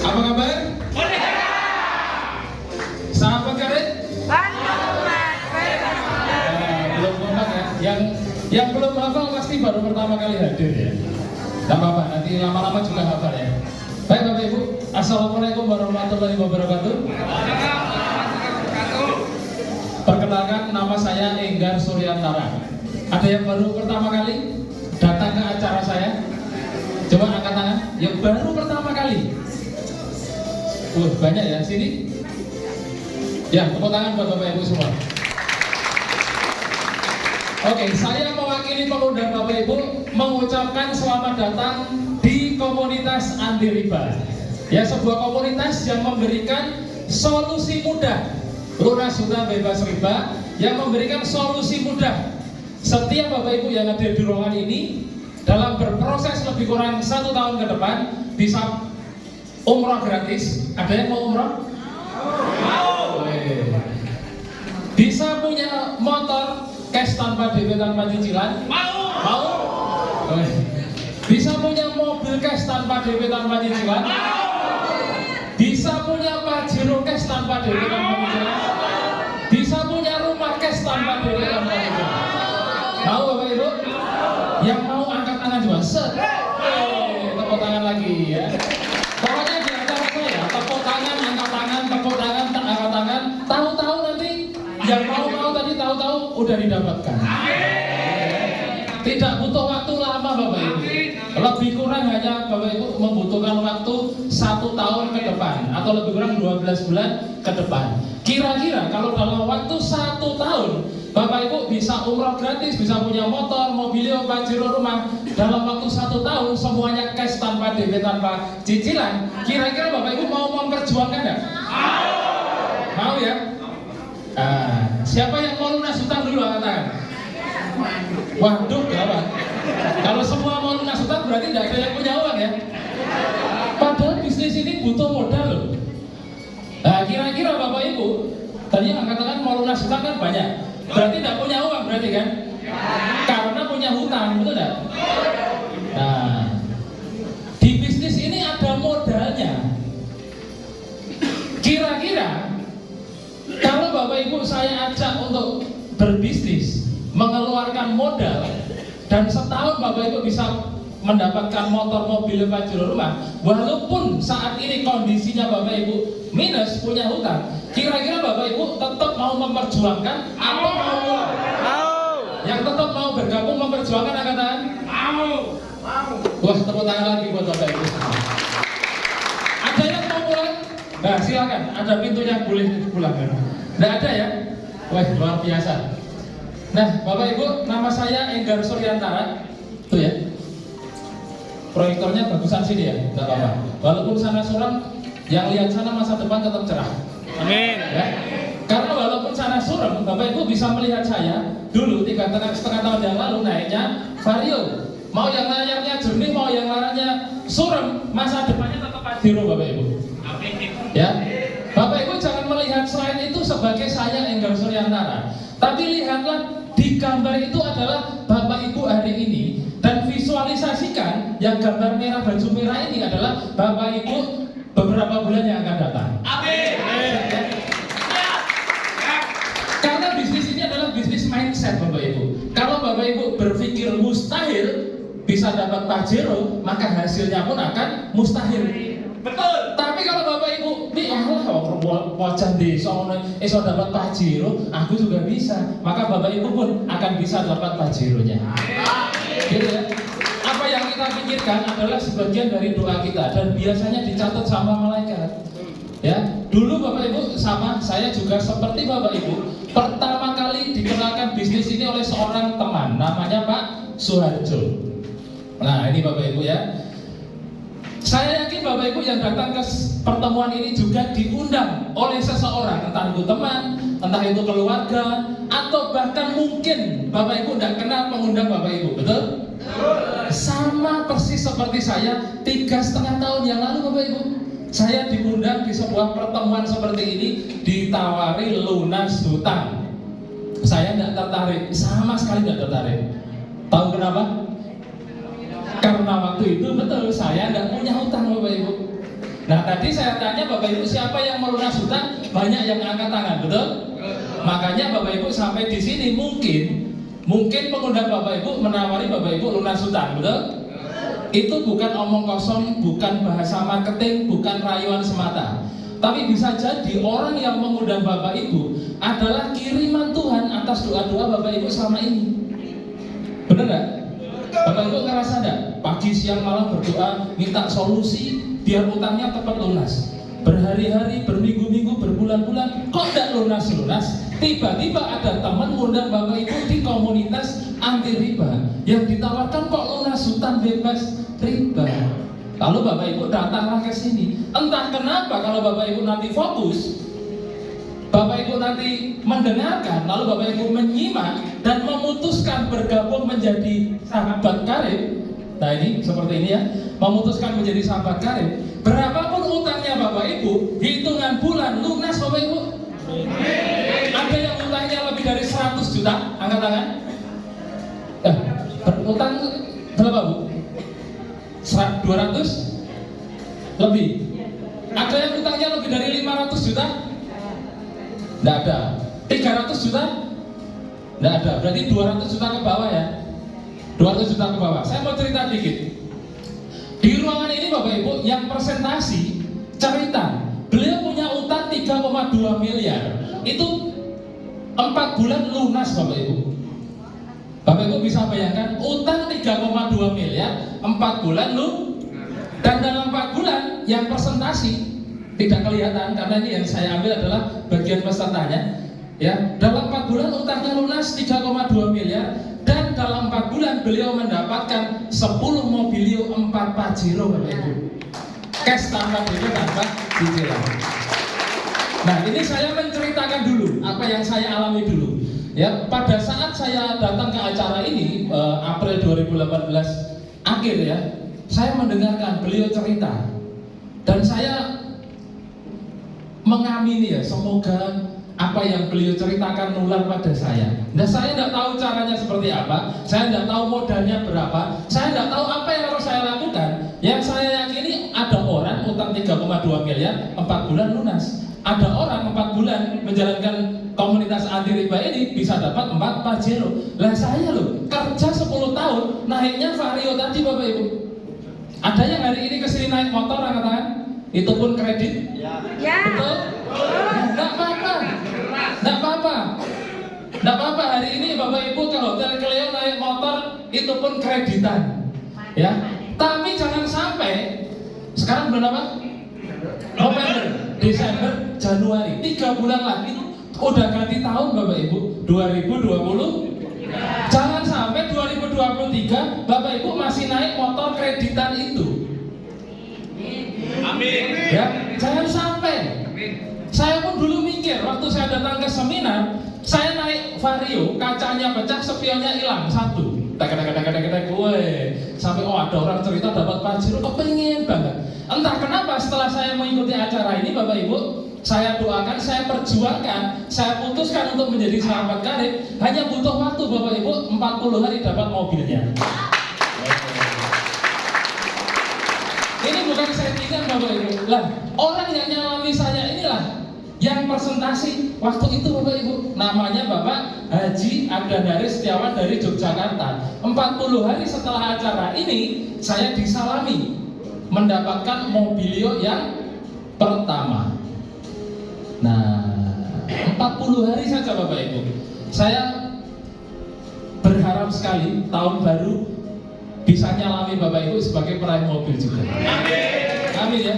Apa kabar? Sahabat karet? Belum kompak ya. Yang belum hafal pasti baru pertama kali hadir ya. Tidak apa-apa, nanti lama-lama juga hafal ya. Baik Bapak Ibu, Assalamualaikum warahmatullahi wabarakatuh. Perkenalkan, nama saya Enggar Suryantara. Ada yang baru pertama kali datang ke acara saya? Coba angkat tangan. Yang baru pertama kali. Banyak ya sini. Ya, tepuk tangan buat Bapak Ibu semua. Oke, saya mewakili pengundang Bapak Ibu mengucapkan selamat datang di komunitas anti riba. Ya, sebuah komunitas yang memberikan solusi mudah, lunas hutang bebas riba, yang memberikan solusi mudah. Setiap Bapak Ibu yang ada di ruangan ini dalam berproses lebih kurang 1 tahun ke depan bisa umroh gratis. Ada yang mau umroh? Bisa punya motor cash tanpa DP tanpa cicilan? Mau? Bisa punya mobil cash tanpa DP tanpa cicilan? Bisa punya Pajero cash tanpa DP tanpa cicilan? Bisa punya rumah cash tanpa DP tanpa cicilan? Mau Bapak Ibu? Yang mau angkat tangan juga. Tepuk tangan lagi ya. Pokoknya di acara saya tepuk tangan, angkat tangan, tepuk tangan, angkat tangan. Tahu-tahu nanti yang mau tadi tahu-tahu udah didapatkan. Tidak butuh waktu lama Bapak Ibu. Lebih kurang hanya Bapak Ibu membutuhkan waktu 1 tahun ke depan atau lebih kurang 12 bulan ke depan. Kira-kira kalau dalam waktu 1 tahun Bapak Ibu bisa umroh gratis, bisa punya motor, mobil, Pajero, rumah dalam waktu 1 tahun, semuanya cash tanpa DP tanpa cicilan. Kira-kira Bapak Ibu mau memperjuangkan nggak? Mau ya? Siapa yang mau lunas hutang dulu angkat tangan? Waduh, gawat. Kalau semua mau lunas hutang berarti tidak ada yang punya uang ya. Padahal bisnis ini butuh modal loh. Nah, kira-kira Bapak Ibu tadi yang angkat tangan mau lunas hutang kan banyak. Berarti tidak punya uang berarti kan? Karena punya hutang, betul tidak? Nah, di bisnis ini ada modalnya. Kira-kira kalau Bapak Ibu saya ajak untuk berbisnis, mengeluarkan modal, dan setahun Bapak Ibu bisa mendapatkan motor, mobil, Pajero, rumah, walaupun saat ini kondisinya Bapak Ibu minus, punya hutang, kira-kira Bapak Ibu tetap mau memperjuangkan atau mau pulang? Yang tetap mau bergabung memperjuangkan angkat tangan? Mau. Wah, tepuk tangan lagi buat Bapak Ibu. Ada yang mau pulang? Nah, silakan. Ada pintunya, boleh pulang kan? Nggak ada ya? Wah, luar biasa. Nah, Bapak Ibu, nama saya Enggar Suryantara. Tuh ya. Proyektornya bagusan sini ya, nggak apa-apa. Walaupun sana suram, yang lihat sana masa depan tetap cerah. Amin. Ya. Karena walaupun sana suram, Bapak Ibu bisa melihat saya dulu 3,5 tahun yang lalu naiknya Vario. Mau yang layarnya jernih, mau yang layarnya suram, masa depannya tetap Pajero Bapak Ibu. Amin. Ya. Bapak Ibu jangan melihat selain itu sebagai saya Enggar Suryantara. Tapi lihatlah di gambar itu adalah Bapak Ibu hari ini. Dan visualisasikan yang gambar merah baju merah ini adalah Bapak Ibu beberapa bulan yang akan datang. Amin. Karena bisnis ini adalah bisnis mindset Bapak Ibu. Kalau Bapak Ibu berpikir mustahil bisa dapat Pajero, maka hasilnya pun akan mustahil. Betul. Tapi kalau Bapak Ibu, nih wajah desa iso dapat Pajero, aku juga bisa. Maka Bapak Ibu pun akan bisa dapat Pajeronya. Gitu ya. Apa yang kita pikirkan adalah sebagian dari doa kita dan biasanya dicatat sama malaikat. Ya, dulu Bapak Ibu sama saya juga seperti Bapak Ibu pertama kali dikenalkan bisnis ini oleh seorang teman namanya Pak Suharjo. Nah, ini Bapak Ibu ya. Saya yakin Bapak Ibu yang datang ke pertemuan ini juga diundang oleh seseorang, entah itu teman, entah itu keluarga, atau bahkan mungkin Bapak Ibu tidak kenal pengundang Bapak Ibu, betul? Sama persis seperti saya 3,5 tahun yang lalu Bapak Ibu. Saya diundang di sebuah pertemuan seperti ini, ditawari lunas hutang. Saya tidak tertarik, sama sekali tidak tertarik. Tahu kenapa? Karena waktu itu betul saya tidak punya hutang Bapak Ibu. Nah tadi saya tanya Bapak Ibu siapa yang melunas hutang, banyak yang angkat tangan, betul? Makanya Bapak Ibu sampai di sini mungkin pengundang Bapak Ibu menawari Bapak Ibu lunas hutang, betul? Itu bukan omong kosong, bukan bahasa marketing, bukan rayuan semata. Tapi bisa jadi orang yang mengundang Bapak Ibu adalah kiriman Tuhan atas doa-doa Bapak Ibu selama ini. Benar nggak? Bapak Ibu ngerasa nggak? Pagi siang malam berdoa minta solusi biar utangnya cepat lunas. Berhari-hari, berminggu-minggu, berbulan-bulan, kok nggak lunas-lunas? Tiba-tiba ada teman ngundang Bapak Ibu di komunitas anti riba yang ditawarkan kok lunas hutang bebas riba. Lalu Bapak Ibu datanglah ke sini. Entah kenapa kalau Bapak Ibu nanti fokus, Bapak Ibu nanti mendengarkan, lalu Bapak Ibu menyimak dan memutuskan bergabung menjadi sahabat karib. Nah ini seperti ini ya, memutuskan menjadi sahabat karib. Berapapun utangnya Bapak Ibu, hitungan bulan lunas Bapak Ibu. Ada yang utangnya lebih dari 100 juta, angkat tangan. Utang berapa Bu? 200 lebih. Ada yang utangnya lebih dari 500 juta? Tidak ada. 300 juta? Tidak ada. Berarti 200 juta ke bawah ya. 200 juta ke bawah. Saya mau cerita dikit. Di ruangan ini Bapak Ibu yang presentasi cerita, beliau punya utang 3,2 miliar. Itu 4 bulan lunas Bapak Ibu. Bapak Ibu bisa bayangkan utang 3,2 miliar 4 bulan lu. Dan dalam 4 bulan yang presentasi tidak kelihatan karena ini yang saya ambil adalah bagian pesertanya. Ya, dalam 4 bulan utangnya lunas 3,2 miliar dan dalam 4 bulan beliau mendapatkan 10 mobilio 4 Pajero Bapak Ibu. Cash tanpa DP tanpa cicilan. Nah, ini saya menceritakan dulu apa yang saya alami dulu. Ya, pada saat saya datang ke acara ini April 2018 akhir ya, saya mendengarkan beliau cerita dan saya mengamini ya, semoga apa yang beliau ceritakan nular pada saya. Nah, saya tidak tahu caranya seperti apa, saya tidak tahu modalnya berapa, saya tidak tahu apa yang harus saya lakukan. Yang saya yakini ada orang utang 3,2 miliar 4 bulan lunas. Ada orang 4 bulan menjalankan komunitas anti riba ini bisa dapat 4 Pajero. Lah saya loh kerja 10 tahun naiknya Vario tadi Bapak Ibu. Ada yang hari ini kesini naik motor angkat-angkat? Itu pun kredit? Ya. Betul? Enggak apa-apa. Enggak apa-apa. Enggak apa-apa, hari ini Bapak Ibu ke Hotel Cleo naik motor itu pun kreditan. Ya. Tapi jangan sampai sekarang bulan apa? November, Desember, Januari, 3 bulan lagi udah ganti tahun Bapak Ibu 2020. Jangan sampai 2023 Bapak Ibu masih naik motor kreditan itu. Amin. Ya, jangan sampai. Saya pun dulu mikir waktu saya datang ke seminar, saya naik Vario, kacanya pecah, spionnya hilang satu. Sampai ada orang cerita dapat Pajero, kepengen banget. Entah kenapa setelah saya mengikuti acara ini Bapak Ibu, saya doakan, saya perjuangkan, saya putuskan untuk menjadi sahabat karib. Hanya butuh waktu Bapak Ibu 40 hari dapat mobilnya. Ini bukan settingan Bapak Ibu. Lah, orang yang nyalami saya inilah yang presentasi waktu itu Bapak Ibu. Namanya Bapak Haji Adhanari Setiawan dari Yogyakarta. 40 hari setelah acara ini saya disalami mendapatkan mobilio yang pertama. Nah, 40 hari saja Bapak Ibu. Saya berharap sekali tahun baru bisa nyalami Bapak Ibu sebagai peraih mobil juga. Amin. Amin ya.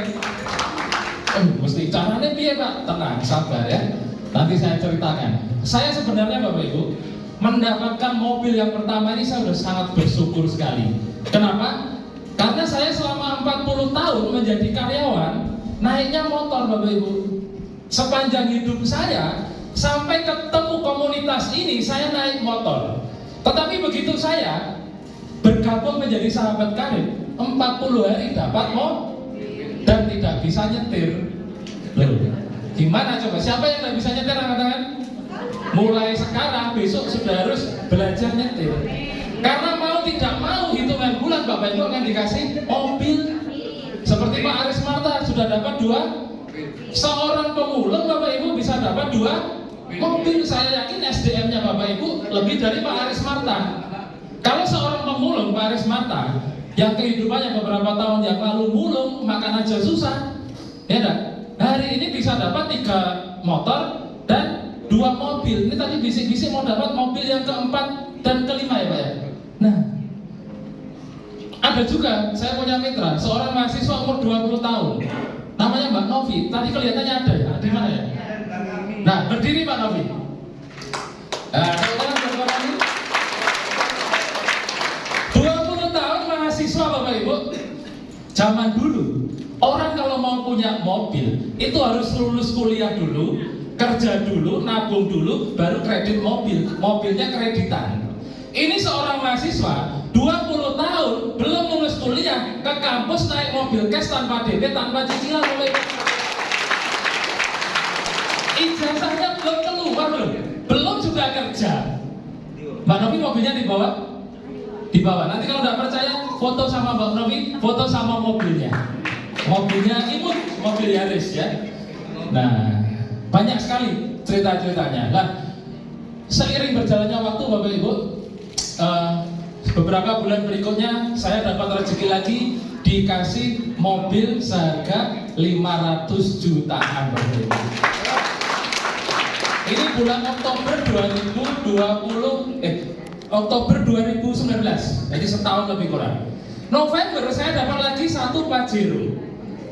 Mesti caranya piye Pak? Tenang, sabar ya. Nanti saya ceritakan. Saya sebenarnya Bapak Ibu mendapatkan mobil yang pertama ini saya sudah sangat bersyukur sekali. Kenapa? Karena saya selama 40 tahun menjadi karyawan naiknya motor Bapak Ibu. Sepanjang hidup saya sampai ketemu komunitas ini saya naik motor. Tetapi begitu saya bergabung menjadi sahabat karib, 40 hari dapat mobil dan tidak bisa nyetir. Loh, gimana coba? Siapa yang tidak bisa nyetir angkat-angkat? Mulai sekarang besok sudah harus belajar nyetir. Karena mau tidak mau hitungan bulan Bapak Ibu akan dikasih mobil. Seperti Pak Aris Marta sudah dapat 2. Seorang pemulung Bapak Ibu bisa dapat 2 mobil. Saya yakin SDM-nya Bapak Ibu lebih dari Pak Aris Marta. Kalau seorang pemulung Pak Aris Marta yang kehidupannya beberapa tahun yang lalu mulung, makan aja susah, ya kan? Hari ini bisa dapat 3 motor dan 2 mobil. Ini tadi bisik-bisik mau dapat mobil yang keempat dan kelima ya Pak ya. Nah, ada juga saya punya mitra, seorang mahasiswa umur 20 tahun, namanya Mbak Novi. Tadi kelihatannya ada ya, di mana ya? Nah, berdiri Mbak Novi. Nah, teman-teman berdua ini 20 tahun mahasiswa Bapak Ibu. Zaman dulu orang kalau mau punya mobil itu harus lulus kuliah dulu, kerja dulu, nabung dulu, baru kredit mobil. Mobilnya kreditan. Ini seorang mahasiswa 20 tahun belum lulus kuliah, ke kampus naik mobil cash tanpa DP, tanpa cicilan. Ijazahnya belum keluar loh, belum juga kerja. Mbak Novi mobilnya dibawa? Dibawa. Nanti kalau nggak percaya, foto sama Mbak Novi, foto sama mobilnya. Mobilnya imut, mobil Yaris ya. Nah, banyak sekali cerita-ceritanya. Nah, seiring berjalannya waktu Bapak Ibu, beberapa bulan berikutnya saya dapat rezeki lagi, dikasih mobil seharga 500 jutaan Bapak Ibu. Ini bulan Oktober 2019, jadi setahun lebih kurang. November saya dapat lagi 1 Pajero.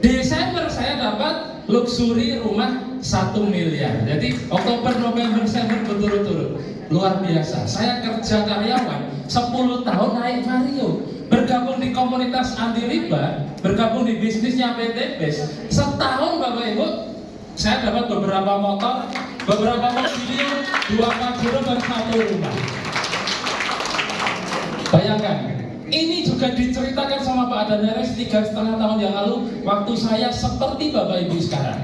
Desember saya dapat luxury rumah 1 miliar. Jadi Oktober, November, Desember berturut-turut. Luar biasa. Saya kerja karyawan 10 tahun naik Vario, bergabung di komunitas anti riba, bergabung di bisnisnya PT BES. Setahun Bapak Ibu, saya dapat beberapa motor, beberapa mobil, 2 Pajero dan 1 rumah. Bayangkan, ini juga diceritakan sama Pak Adanares 3,5 tahun yang lalu, waktu saya seperti Bapak Ibu sekarang.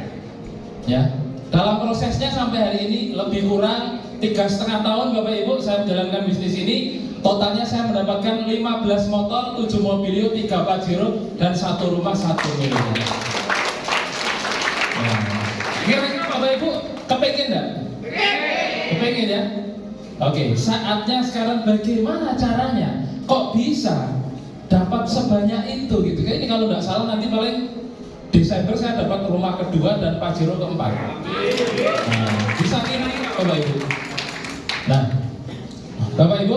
Ya, dalam prosesnya sampai hari ini lebih kurang 3,5 tahun Bapak Ibu saya menjalankan bisnis ini. Totalnya saya mendapatkan 15 motor, 7 mobilio, 3 Pajero dan 1 rumah 1 miliar. Nah, kira-kira Bapak Ibu kepengen enggak? Kepengen ya? Oke, saatnya sekarang bagaimana caranya? Kok bisa dapat sebanyak itu gitu? Kayak ini kalau nggak salah nanti paling Desember saya dapat rumah kedua dan Pajero keempat. Nah, bisa ini Bapak Ibu. Nah, Bapak Ibu,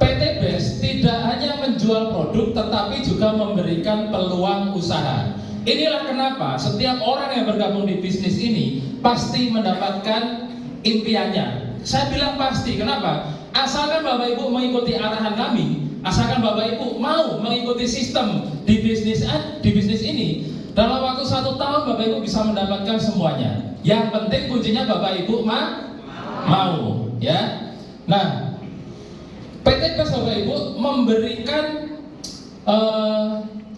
PT BES tidak hanya menjual produk tetapi juga memberikan peluang usaha. Inilah kenapa setiap orang yang bergabung di bisnis ini pasti mendapatkan impiannya. Saya bilang pasti, kenapa? Asalkan Bapak Ibu mengikuti arahan kami, asalkan Bapak Ibu mau mengikuti sistem di bisnis ini, dalam waktu 1 tahun Bapak Ibu bisa mendapatkan semuanya. Yang penting kuncinya Bapak Ibu mau, ya. Nah, PT BES Bapak Ibu memberikan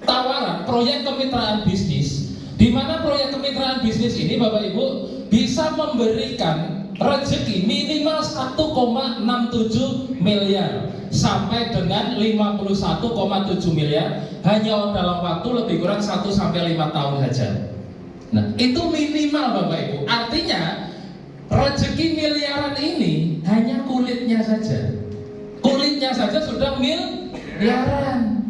tawaran proyek kemitraan bisnis, di mana proyek kemitraan bisnis ini Bapak Ibu bisa memberikan rezeki minimal 1,67 miliar sampai dengan 51,7 miliar hanya dalam waktu lebih kurang 1-5 tahun saja. Nah, itu minimal Bapak Ibu. Artinya rezeki miliaran ini hanya kulitnya saja. Kulitnya saja sudah miliaran.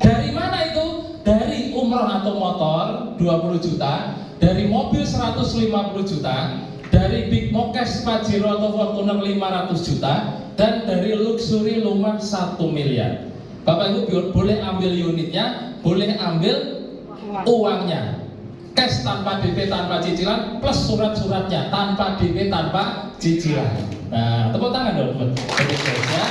Dari mana itu? Dari umroh atau motor 20 juta, dari mobil 150 juta, dari Big Mokes Pajero atau Fortuner 500 juta, dan dari luxury rumah 1 miliar. Bapak Ibu boleh ambil unitnya, boleh ambil uangnya, cash tanpa DP tanpa cicilan, plus surat-suratnya tanpa DP tanpa cicilan. Nah, tepuk tangan dong ya.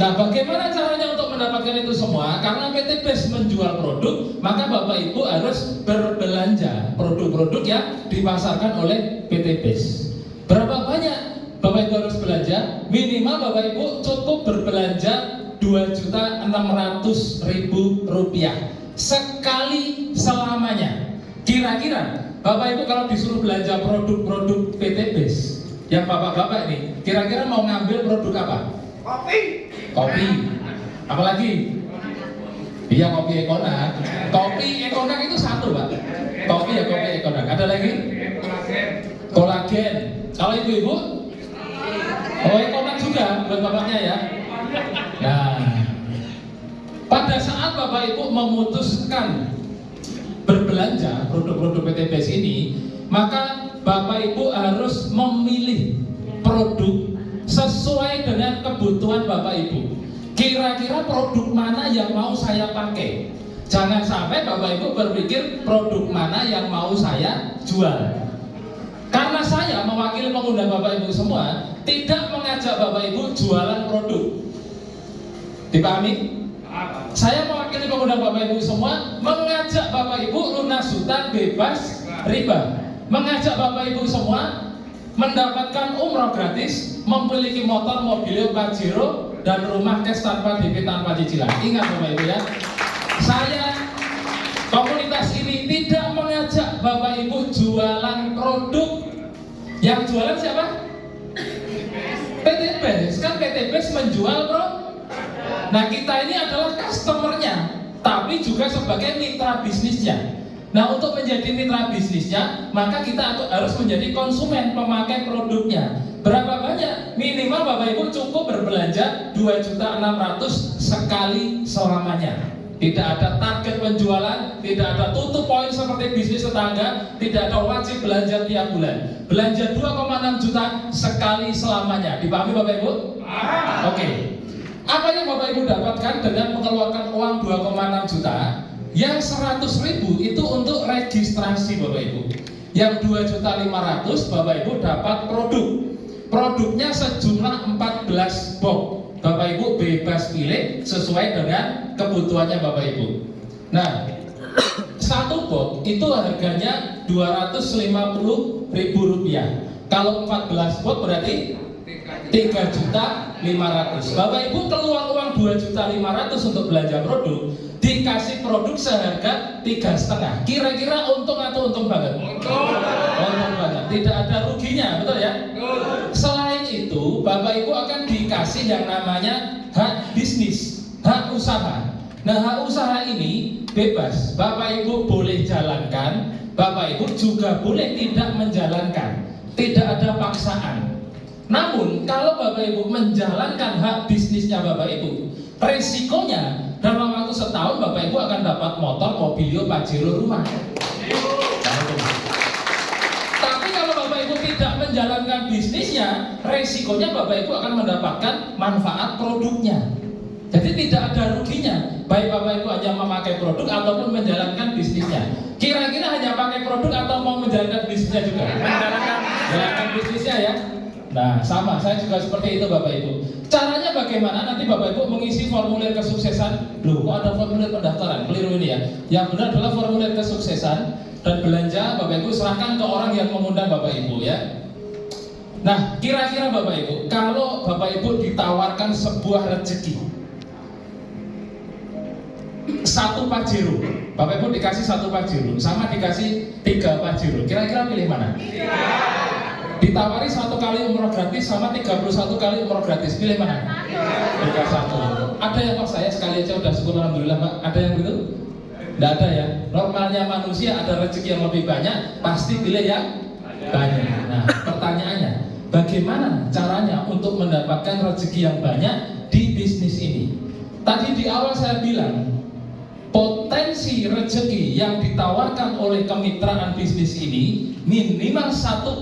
Nah, bagaimana caranya untuk mendapatkan itu semua? Karena PT BES menjual produk, maka Bapak Ibu harus berbelanja produk-produk yang dipasarkan oleh PT BES. Berapa banyak Bapak Ibu harus belanja? Minimal Bapak Ibu cukup berbelanja Rp2.600.000 sekali selamanya. Kira-kira Bapak Ibu kalau disuruh belanja produk-produk PT BES, yang bapak-bapak ini, kira-kira mau ngambil produk apa? Kopi. Apalagi? Iya, kopi Ekonak. Kopi Ekonak itu satu, Pak. Kopi ya kopi Ekonak. Ada lagi? Kolagen. Kalau ibu-ibu? Oh, Ekonak juga buat bapaknya ya. Nah, pada saat Bapak Ibu memutuskan berbelanja produk-produk PTBS ini, maka Bapak Ibu harus memilih produk sesuai dengan kebutuhan Bapak Ibu. Kira-kira produk mana yang mau saya pakai? Jangan sampai Bapak Ibu berpikir produk mana yang mau saya jual. Karena saya mewakili pengundang Bapak Ibu semua, tidak mengajak Bapak Ibu jualan produk. Dipahami? Saya mewakili pengundang Bapak Ibu semua, mengajak Bapak Ibu lunas hutang bebas riba, mengajak Bapak Ibu semua mendapatkan umroh gratis, memiliki motor mobil Pajero dan rumah cash tanpa DP tanpa cicilan. Ingat Bapak Ibu ya, saya komunitas ini tidak mengajak Bapak Ibu jualan produk. Yang jualan siapa? PTBS. Kan PTBS menjual produk. Nah, kita ini adalah customernya, tapi juga sebagai mitra bisnisnya. Nah, untuk menjadi mitra bisnisnya, maka kita harus menjadi konsumen pemakai produknya. Berapa banyak? Minimal Bapak Ibu cukup berbelanja 2.600.000 sekali selamanya. Tidak ada target penjualan, tidak ada tutup poin seperti bisnis tetangga, tidak ada wajib belanja tiap bulan. Belanja 2,6 juta sekali selamanya. Dipahami Bapak Ibu? Oke. Apa yang Bapak Ibu dapatkan dengan mengeluarkan uang 2,6 juta? Yang 100.000 itu untuk registrasi Bapak Ibu. Yang 2.500.000 Bapak Ibu dapat produk. Produknya sejumlah 14 box. Bapak Ibu bebas pilih sesuai dengan kebutuhannya Bapak Ibu. Nah, satu box itu harganya Rp250.000. Kalau 14 box berarti 3.500.000. Bapak Ibu keluar uang 2.500.000 untuk belanja produk, dikasih produk seharga 3,5. Kira-kira untung atau untung banget? Untung banget. Tidak ada ruginya, betul ya? Selain itu, Bapak Ibu akan dikasih yang namanya hak bisnis, hak usaha. Nah, hak usaha ini bebas. Bapak Ibu boleh jalankan, Bapak Ibu juga boleh tidak menjalankan. Tidak ada paksaan. Namun, kalau Bapak Ibu menjalankan hak bisnisnya Bapak Ibu, resikonya dalam waktu setahun Bapak Ibu akan dapat motor, mobil, Pajero, rumah. Tapi kalau Bapak Ibu tidak menjalankan bisnisnya, resikonya Bapak Ibu akan mendapatkan manfaat produknya. Jadi tidak ada ruginya, baik Bapak Ibu hanya memakai produk ataupun menjalankan bisnisnya. Kira-kira hanya pakai produk atau mau menjalankan bisnisnya juga? Menjalankan bisnisnya ya. Nah, sama, saya juga seperti itu Bapak Ibu. Caranya bagaimana? Nanti Bapak Ibu mengisi formulir kesuksesan. Loh, kok ada formulir pendaftaran? Keliru ini ya. Yang benar adalah formulir kesuksesan dan belanja Bapak Ibu serahkan ke orang yang mengundang Bapak Ibu ya. Nah, kira-kira Bapak Ibu, kalau Bapak Ibu ditawarkan sebuah rezeki, satu Pajero, Bapak Ibu dikasih satu Pajero, sama dikasih 3 Pajero, kira-kira pilih mana? Ditawari 1 kali umroh gratis sama 31 kali umroh gratis, pilih mana? Pilih satu. Ada yang Pak, saya sekali aja udah syukur alhamdulillah Pak. Ada yang begitu? Tidak ada ya. Normalnya manusia ada rezeki yang lebih banyak, pasti pilih yang banyak. Nah, pertanyaannya, bagaimana caranya untuk mendapatkan rezeki yang banyak di bisnis ini? Tadi di awal saya bilang, potensi rezeki yang ditawarkan oleh kemitraan bisnis ini minimal 1,67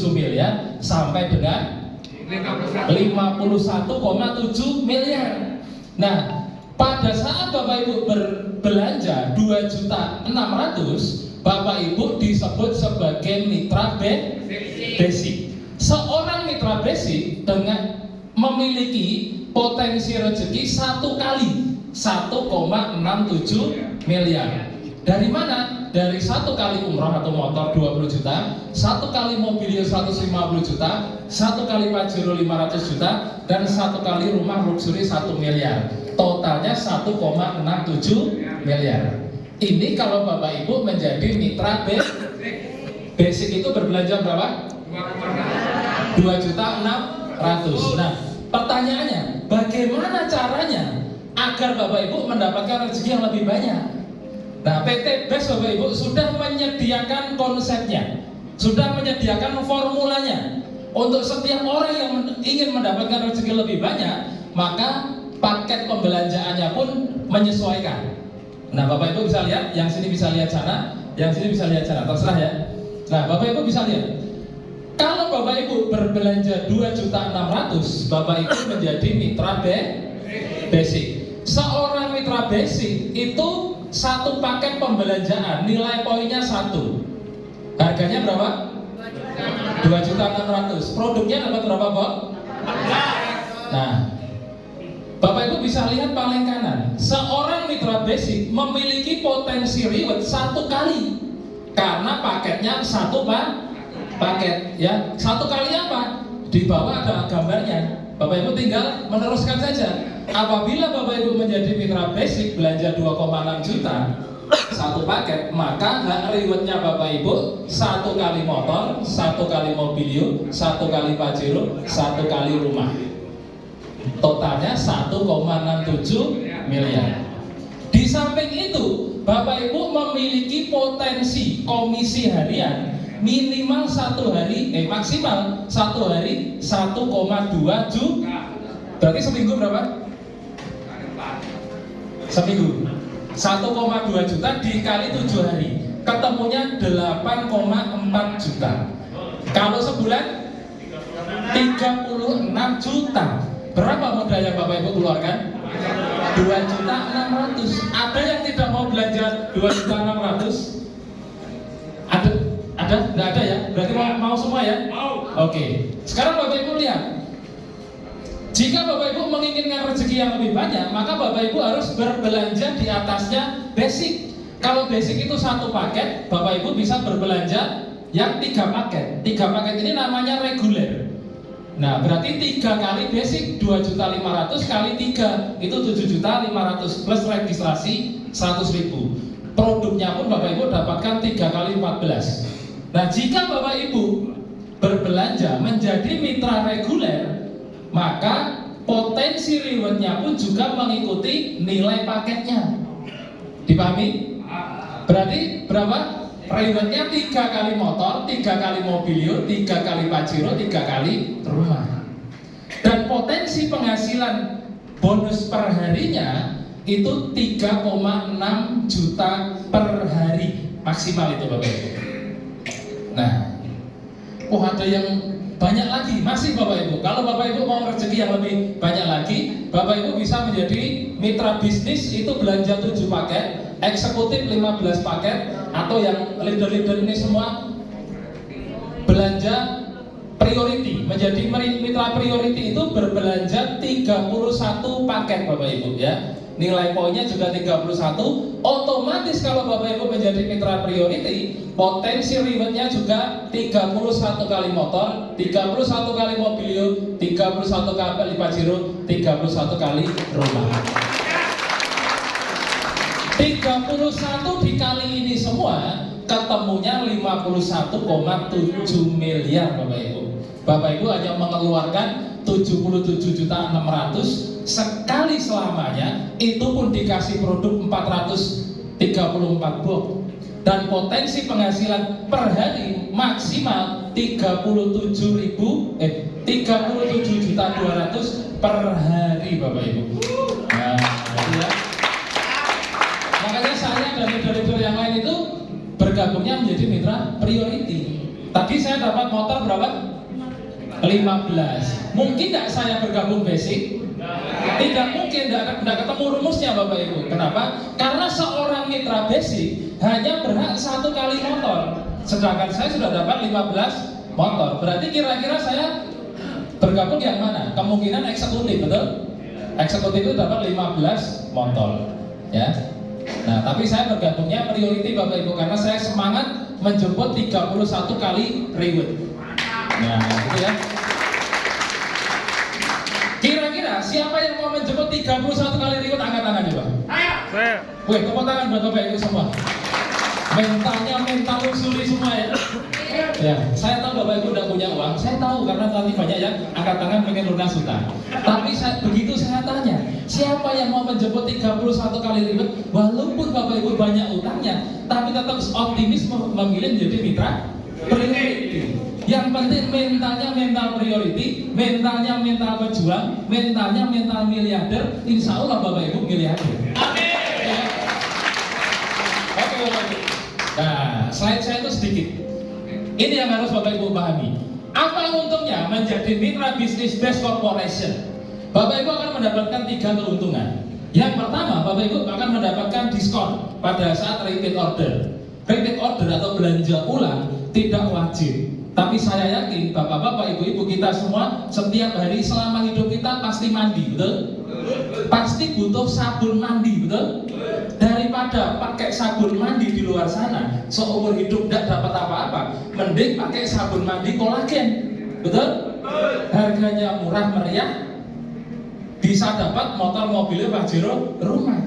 miliar sampai dengan 51,7 miliar. Nah, pada saat Bapak Ibu berbelanja 2.600.000, Bapak Ibu disebut sebagai mitra basic. Seorang mitra basic dengan memiliki potensi rezeki 1 kali 1,67 miliar. Dari mana? Dari 1 kali umroh atau motor 20 juta, 1 kali mobil 150 juta, 1 kali Pajero 500 juta, dan 1 kali rumah luxury 1 miliar. Totalnya 1,67 miliar. Ini kalau Bapak Ibu menjadi mitra basic itu berbelanja berapa? 2.600.000. Nah, pertanyaannya, bagaimana caranya agar Bapak Ibu mendapatkan rezeki yang lebih banyak. Nah, PT BES Bapak Ibu sudah menyediakan konsepnya, sudah menyediakan formulanya. Untuk setiap orang yang ingin mendapatkan rezeki lebih banyak, maka paket pembelanjaannya pun menyesuaikan. Nah, Bapak Ibu bisa lihat, yang sini bisa lihat sana, yang sini bisa lihat sana, terserah ya. Nah, Bapak Ibu bisa lihat, kalau Bapak Ibu berbelanja 2.600.000, Bapak Ibu menjadi mitra basic. Seorang mitra basic itu satu paket pembelanjaan, nilai poinnya 1. Harganya berapa? 2.600.000. Produknya dapat berapa, Pak? Nah, Bapak Ibu bisa lihat paling kanan, seorang mitra basic memiliki potensi reward 1 kali karena paketnya 1 paket ya. 1 kali apa? Di bawah ada gambarnya. Bapak Ibu tinggal meneruskan saja. Apabila Bapak Ibu menjadi mitra basic belanja 2,6 juta 1 paket, maka hak rewardnya Bapak Ibu 1 kali motor, 1 kali mobilio, 1 kali pajero, 1 kali rumah. Totalnya 1,67 miliar. Di samping itu, Bapak Ibu memiliki potensi komisi harian minimal 1 hari, maksimal 1 hari 1,2 juta. Berarti seminggu berapa? Seminggu 1,2 juta dikali 7 hari, ketemunya 8,4 juta. Kalau sebulan 36 juta. Berapa modal yang Bapak Ibu keluarkan? 2.600.000. Ada yang tidak mau belanja 2.600.000? Ada? Nggak ada ya? Berarti mau semua ya? Oke. Sekarang Bapak Ibu lihat. Jika Bapak Ibu menginginkan rezeki yang lebih banyak, maka Bapak Ibu harus berbelanja di atasnya basic. Kalau basic itu 1 paket, Bapak Ibu bisa berbelanja yang 3 paket. 3 paket ini namanya reguler. Nah, berarti 3 kali basic 2.500.000 kali 3 itu 7.500.000 plus registrasi 100.000. Produknya pun Bapak Ibu dapatkan 3 kali 14. Nah, jika Bapak Ibu berbelanja menjadi mitra reguler, maka potensi rewardnya pun juga mengikuti nilai paketnya. Dipahami? Berarti berapa? Rewardnya 3 kali motor, 3 kali mobilio, 3 kali pajero, 3 kali rumah. Dan potensi penghasilan bonus per harinya itu 3,6 juta per hari maksimal itu Bapak Ibu. Nah, ada yang banyak lagi, masih Bapak Ibu. Kalau Bapak Ibu mau rezeki yang lebih banyak lagi, Bapak Ibu bisa menjadi mitra bisnis, itu belanja 7 paket, eksekutif 15 paket, atau yang leader-leader ini semua belanja priority. Menjadi mitra priority itu berbelanja 31 paket Bapak Ibu ya. Nilai poinnya juga 31. Otomatis kalau Bapak Ibu menjadi mitra priority, potensi rewardnya juga 31 kali motor, 31 kali mobilio, 31 kali pajero, 31 kali rumah. 31 dikali ini semua ketemunya 51,7 miliar Bapak Ibu. Bapak Ibu hanya mengeluarkan 77.600.000 sekali selamanya, itu pun dikasih produk 434 box. Dan potensi penghasilan per hari maksimal 37.200.000 per hari Bapak Ibu. Nah, ya. Makanya saya dan leader-leader yang lain itu bergabungnya menjadi mitra priority. Tadi saya dapat motor berapa? 15. Mungkin tidak saya bergabung basic? Tidak mungkin, tidak ketemu rumusnya Bapak Ibu. Kenapa? Karena seorang mitra basic hanya berhak 1 kali motor, sedangkan saya sudah dapat 15 motor. Berarti kira-kira saya bergabung yang mana? Kemungkinan eksekutif, betul? Eksekutif itu dapat 15 motor ya. Nah, tapi saya bergabungnya priority Bapak Ibu, karena saya semangat menjemput 31 kali reward. Nah, gitu ya. Kira-kira siapa yang mau menjemput 31 kali reward, angkat tangan coba. Saya. Wih, tepuk tangan buat Bapak Ibu semua. Mentalnya mental usuli semua ya. Ya, saya tahu Bapak Ibu udah punya uang, saya tahu karena nanti banyak yang angkat tangan pengen lunas utang. Tapi begitu saya tanya, siapa yang mau menjemput 31 kali lipat, walaupun Bapak Ibu banyak utangnya, tapi tetap optimis memilih menjadi mitra priority. Yang penting mentalnya mental priority, mentalnya mental pejuang, mentalnya mental miliarder. Insya Allah Bapak Ibu miliarder. Amin. Ya. Oke Bapak Ibu. Nah, slide saya itu sedikit. Ini yang harus Bapak Ibu pahami. Apa untungnya menjadi mitra bisnis best corporation? Bapak Ibu akan mendapatkan 3 keuntungan. Yang pertama, Bapak Ibu akan mendapatkan diskon pada saat repeat order. Repeat order atau belanja ulang tidak wajib. Tapi saya yakin Bapak-bapak, Ibu-ibu kita semua setiap hari selama hidup kita pasti mandi, betul? Pasti butuh sabun mandi, betul? Daripada pakai sabun mandi di luar sana seumur hidup tidak dapat apa-apa, mending pakai sabun mandi kolagen, betul? Harganya murah meriah, bisa dapat motor mobilnya Pajero rumah.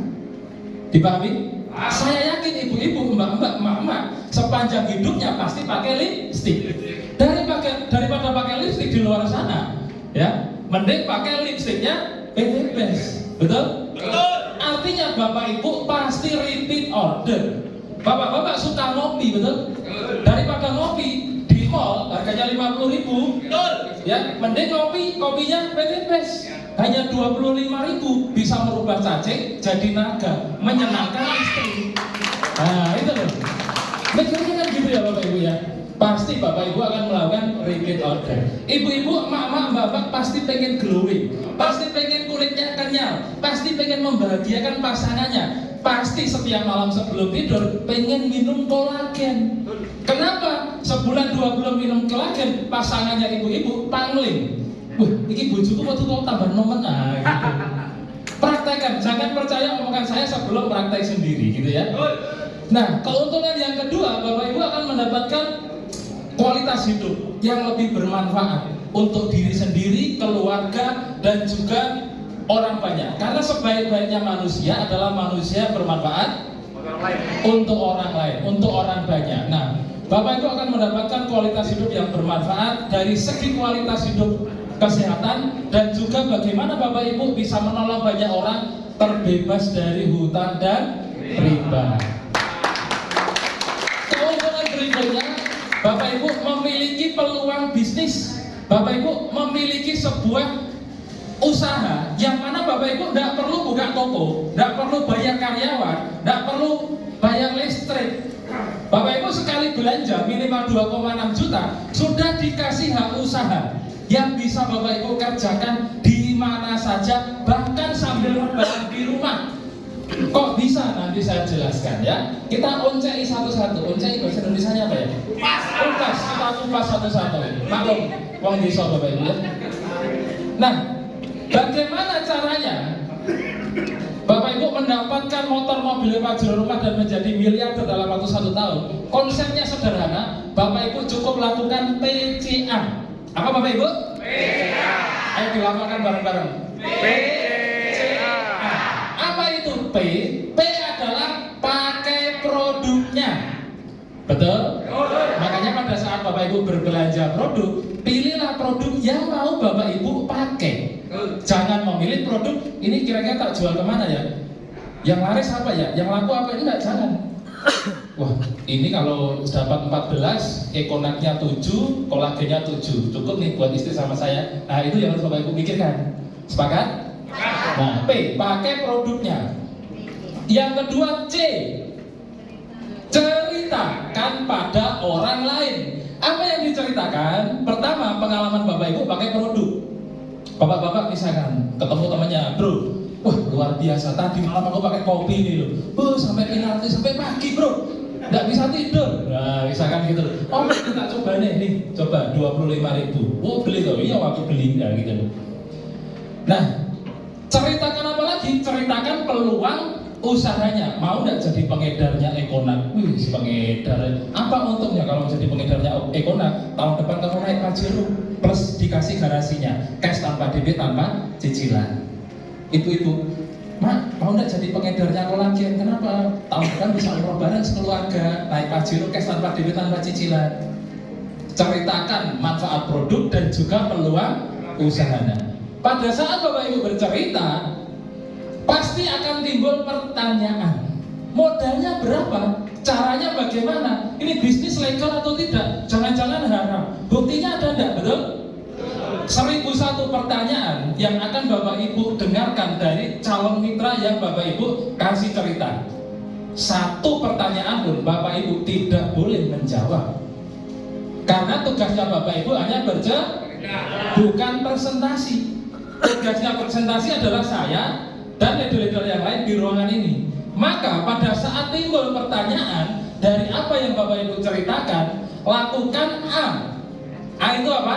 Dipahami? Saya yakin ibu-ibu, mbak-mbak, emak-emak sepanjang hidupnya pasti pakai lipstik. Daripada pakai lipstik di luar sana, ya, mending pakai lipstiknya PT Best, betul? Betul. Artinya Bapak Ibu pasti repeat order. Bapak-bapak suka ngopi, betul? Daripada ngopi di mall harganya 50.000, betul? Ya, mending kopinya PT Best. Hanya 25.000 bisa merubah cacing jadi naga, menyenangkan istri. Nah itu loh. Mikirnya kan gitu ya Bapak Ibu ya. Pasti Bapak Ibu akan melakukan repeat order. Ibu-ibu, emak-emak, bapak pasti pengen glowing, pasti pengen kulitnya kenyal, pasti pengen membahagiakan pasangannya. Pasti setiap malam sebelum tidur pengen minum kolagen. Kenapa? Sebulan 2 bulan minum kolagen, pasangannya ibu-ibu pangling. Wah, ini bojoku waktu itu tambah nomen gitu. Praktekkan, jangan percaya omongan saya sebelum praktek sendiri gitu ya. Nah, keuntungan yang kedua, Bapak Ibu akan mendapatkan kualitas hidup yang lebih bermanfaat untuk diri sendiri, keluarga, dan juga orang banyak. Karena sebaik-baiknya manusia adalah manusia bermanfaat untuk orang lain, untuk orang banyak. Nah, Bapak Ibu akan mendapatkan kualitas hidup yang bermanfaat dari segi kualitas hidup kesehatan, dan juga bagaimana Bapak Ibu bisa menolong banyak orang terbebas dari hutang dan riba. Keuntungan berikutnya, Bapak Ibu memiliki peluang bisnis. Bapak Ibu memiliki sebuah usaha yang mana Bapak Ibu tidak perlu buka toko, tidak perlu bayar karyawan, tidak perlu bayar listrik. Bapak Ibu sekali belanja minimal 2,6 juta sudah dikasih hak usaha yang bisa Bapak Ibu kerjakan di mana saja, bahkan sambil rebahan di rumah. Kok bisa? Nanti saya jelaskan ya. Kita oncei satu-satu. Oncei bahasa Indonesianya apa ya? Kupas. Kita kupas satu-satu. Maklum, wong desa Bapak Ibu ya. Nah, bagaimana caranya Bapak Ibu mendapatkan motor mobil Pajero rumah dan menjadi miliarder dalam waktu 1 tahun? Konsepnya sederhana. Bapak Ibu cukup lakukan PCA. Apa Bapak Ibu? PCA. Ayo dilaporkan bareng-bareng. PCA. Apa itu P? P adalah pakai produknya. Betul? Makanya pada saat Bapak Ibu berbelanja produk, pilihlah produk yang mau Bapak Ibu pakai. Jangan memilih produk ini kira-kira tak jual kemana ya? Yang laris apa ya? Yang laku apa? Enggak, jangan. Wah, ini kalau dapat 14, ekonaknya 7, kolagennya 7, cukup nih buat istri sama saya. Nah, itu yang harus Bapak Ibu pikirkan. Sepakat? Nah, P, pakai produknya. Yang kedua, C, ceritakan pada orang lain. Apa yang diceritakan? Pertama, pengalaman Bapak Ibu pakai produk. Bapak-bapak misalkan ketemu temannya, bro, wah luar biasa, tadi malam aku pakai kopi nih loh, sampai penalti, sampai pagi bro, nggak bisa tidur. Nah misalkan gitu, oh kita coba nih, coba 25.000, oh beli loh, iya aku beli, nah gitu loh. Nah, ceritakan apa lagi? Ceritakan peluang usahanya. Mau nggak jadi pengedarnya Ekonak? Wih, pengedar. Apa untungnya kalau jadi pengedarnya Ekonak? Tahun depan kamu naik Pajero plus dikasih garasinya, cash tanpa DP tanpa cicilan. Ibu-ibu, Mak, mau nggak jadi pengedarnya kolagen? Kenapa? Tahun depan bisa umroh bareng sekeluarga, naik Pajero cash tanpa DP tanpa cicilan. ceritakan manfaat produk dan juga peluang usahanya. Pada saat Bapak Ibu bercerita, pasti akan timbul pertanyaan. Modalnya berapa? Caranya bagaimana? Ini bisnis legal atau tidak? Jangan-jangan haram. Buktinya ada enggak? Betul? 1001 pertanyaan yang akan Bapak Ibu dengarkan dari calon mitra yang Bapak Ibu kasih cerita. Satu pertanyaan pun Bapak Ibu tidak boleh menjawab. Karena tugasnya Bapak Ibu hanya bukan presentasi. Tugasnya presentasi adalah saya dan leader-leader yang lain di ruangan ini. Maka pada saat timbul pertanyaan dari apa yang Bapak Ibu ceritakan, lakukan A. A itu apa?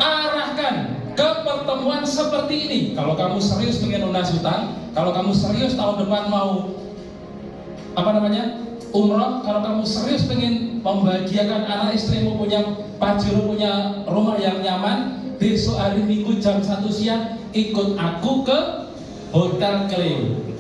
Arahkan ke pertemuan seperti ini. Kalau kamu serius pengen lunas hutang, kalau kamu serius tahun depan mau umroh, kalau kamu serius pengen membahagiakan anak istrimu, punya pajero, punya rumah yang nyaman, besok hari Minggu jam 1 siang ikut aku ke Hotel Cleo.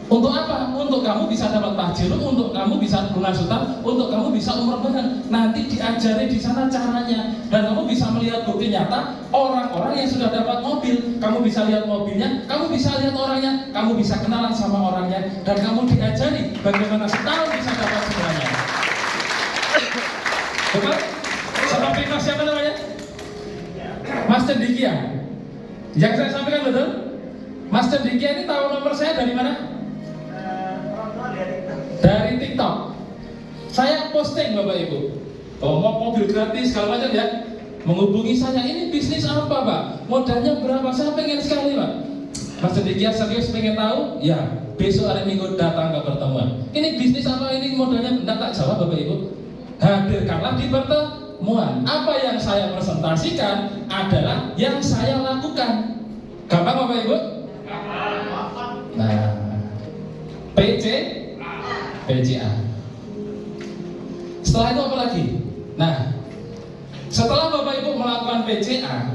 Untuk apa? Untuk kamu bisa dapat pajero, untuk kamu bisa lunas hutang, untuk kamu bisa umroh bareng. Nanti diajari di sana caranya, dan kamu bisa melihat bukti nyata orang-orang yang sudah dapat mobil. Kamu bisa lihat mobilnya, kamu bisa lihat orangnya, kamu bisa kenalan sama orangnya, dan kamu diajari bagaimana setahun bisa dapat semuanya. Betul? Seperti Mas siapa namanya? Mas Cendikia. Yang saya sampaikan betul? Mas Cendikia ini tahu nomor saya dari mana? Dari TikTok. Saya posting Bapak Ibu, mau mobil gratis segala macam ya, menghubungi saya. Ini bisnis apa Pak? Modalnya berapa? Saya pengen sekali Pak. Mas Cendikia serius pengen tahu? Ya, besok hari Minggu datang ke pertemuan. Ini bisnis apa? Ini modalnya? Tidak tak jawab Bapak Ibu. Hadirkanlah di pertemuan. Apa yang saya presentasikan adalah yang saya lakukan. Gampang Bapak Ibu? Nah, PCA. Setelah itu apa lagi? Nah, setelah Bapak Ibu melakukan PCA,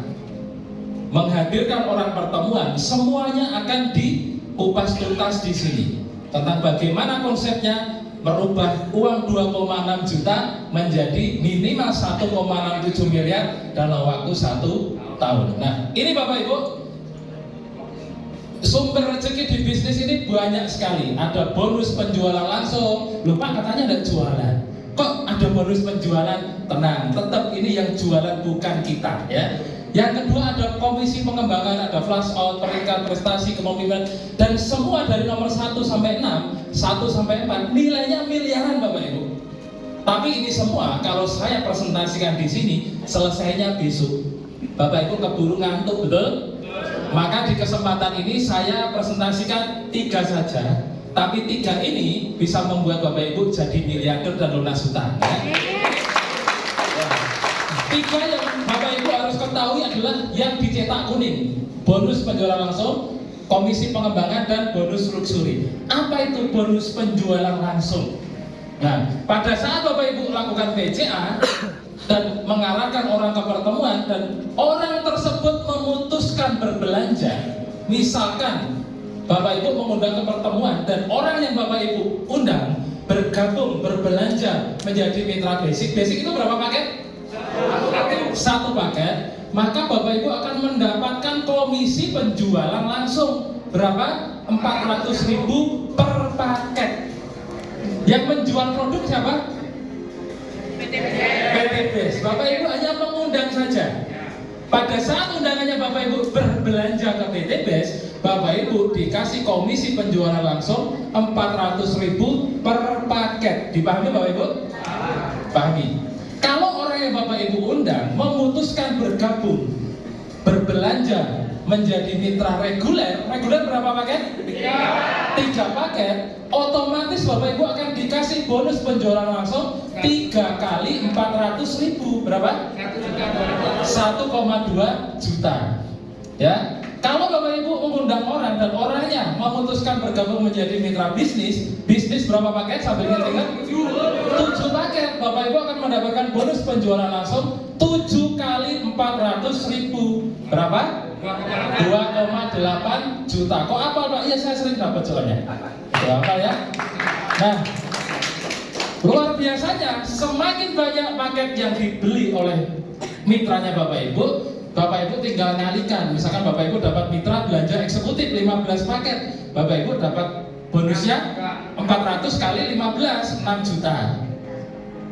menghadirkan orang pertemuan, semuanya akan dikupas tuntas di sini tentang bagaimana konsepnya merubah uang 2,6 juta menjadi minimal 1,67 miliar dalam waktu 1 tahun. Nah, ini Bapak Ibu, sumber rezeki di bisnis ini banyak sekali. Ada bonus penjualan langsung. Lupa katanya ada jualan. Kok ada bonus penjualan? Tenang, tetap ini yang jualan bukan kita ya. Yang kedua ada komisi pengembangan, ada flash out, peringkat prestasi, kepemimpinan, dan semua dari nomor 1 sampai 6, 1 sampai 4 nilainya miliaran Bapak Ibu. Tapi ini semua kalau saya presentasikan di sini selesainya besok. Bapak Ibu keburu ngantuk, betul? Maka di kesempatan ini saya presentasikan 3 saja, tapi 3 ini bisa membuat Bapak Ibu jadi miliarder dan lunas hutang ya. 3 yang Bapak Ibu harus ketahui adalah yang dicetak kuning: bonus penjualan langsung, komisi pengembangan, dan bonus luxury. Apa itu bonus penjualan langsung? Nah, pada saat Bapak Ibu lakukan PCA dan mengarahkan orang ke pertemuan dan orang tersebut memutuskan berbelanja, misalkan Bapak Ibu mengundang ke pertemuan dan orang yang Bapak Ibu undang bergabung berbelanja menjadi mitra basic. Basic itu berapa paket? 1 paket. Maka Bapak Ibu akan mendapatkan komisi penjualan langsung berapa? 400.000 per paket. Yang menjual produk siapa? PTBes. Bapak Ibu hanya mengundang saja. Pada saat undangannya Bapak Ibu berbelanja ke PTBes, Bapak Ibu dikasih komisi penjualan langsung 400.000 per paket. Dipahami Bapak Ibu? Pahami. Kalau orang yang Bapak Ibu undang memutuskan bergabung berbelanja menjadi mitra reguler berapa paket? 3 paket. Otomatis Bapak Ibu akan dikasih bonus penjualan langsung 3 kali 400.000. Berapa? 1,2 juta. Ya. Kalau Bapak Ibu mengundang orang dan orangnya memutuskan bergabung menjadi mitra bisnis berapa paket? Sambil ingat 7 paket. Bapak Ibu akan mendapatkan bonus penjualan langsung 7 kali 400.000. Berapa? 2,8 juta. Kok apal Pak? Iya, saya sering dapat soalnya. Apal ya. Nah, Luar biasanya, semakin banyak paket yang dibeli oleh mitranya Bapak Ibu tinggal ngalikan. Misalkan Bapak Ibu dapat mitra belanja eksekutif 15 paket, Bapak Ibu dapat bonusnya 400 kali 15, 6 juta.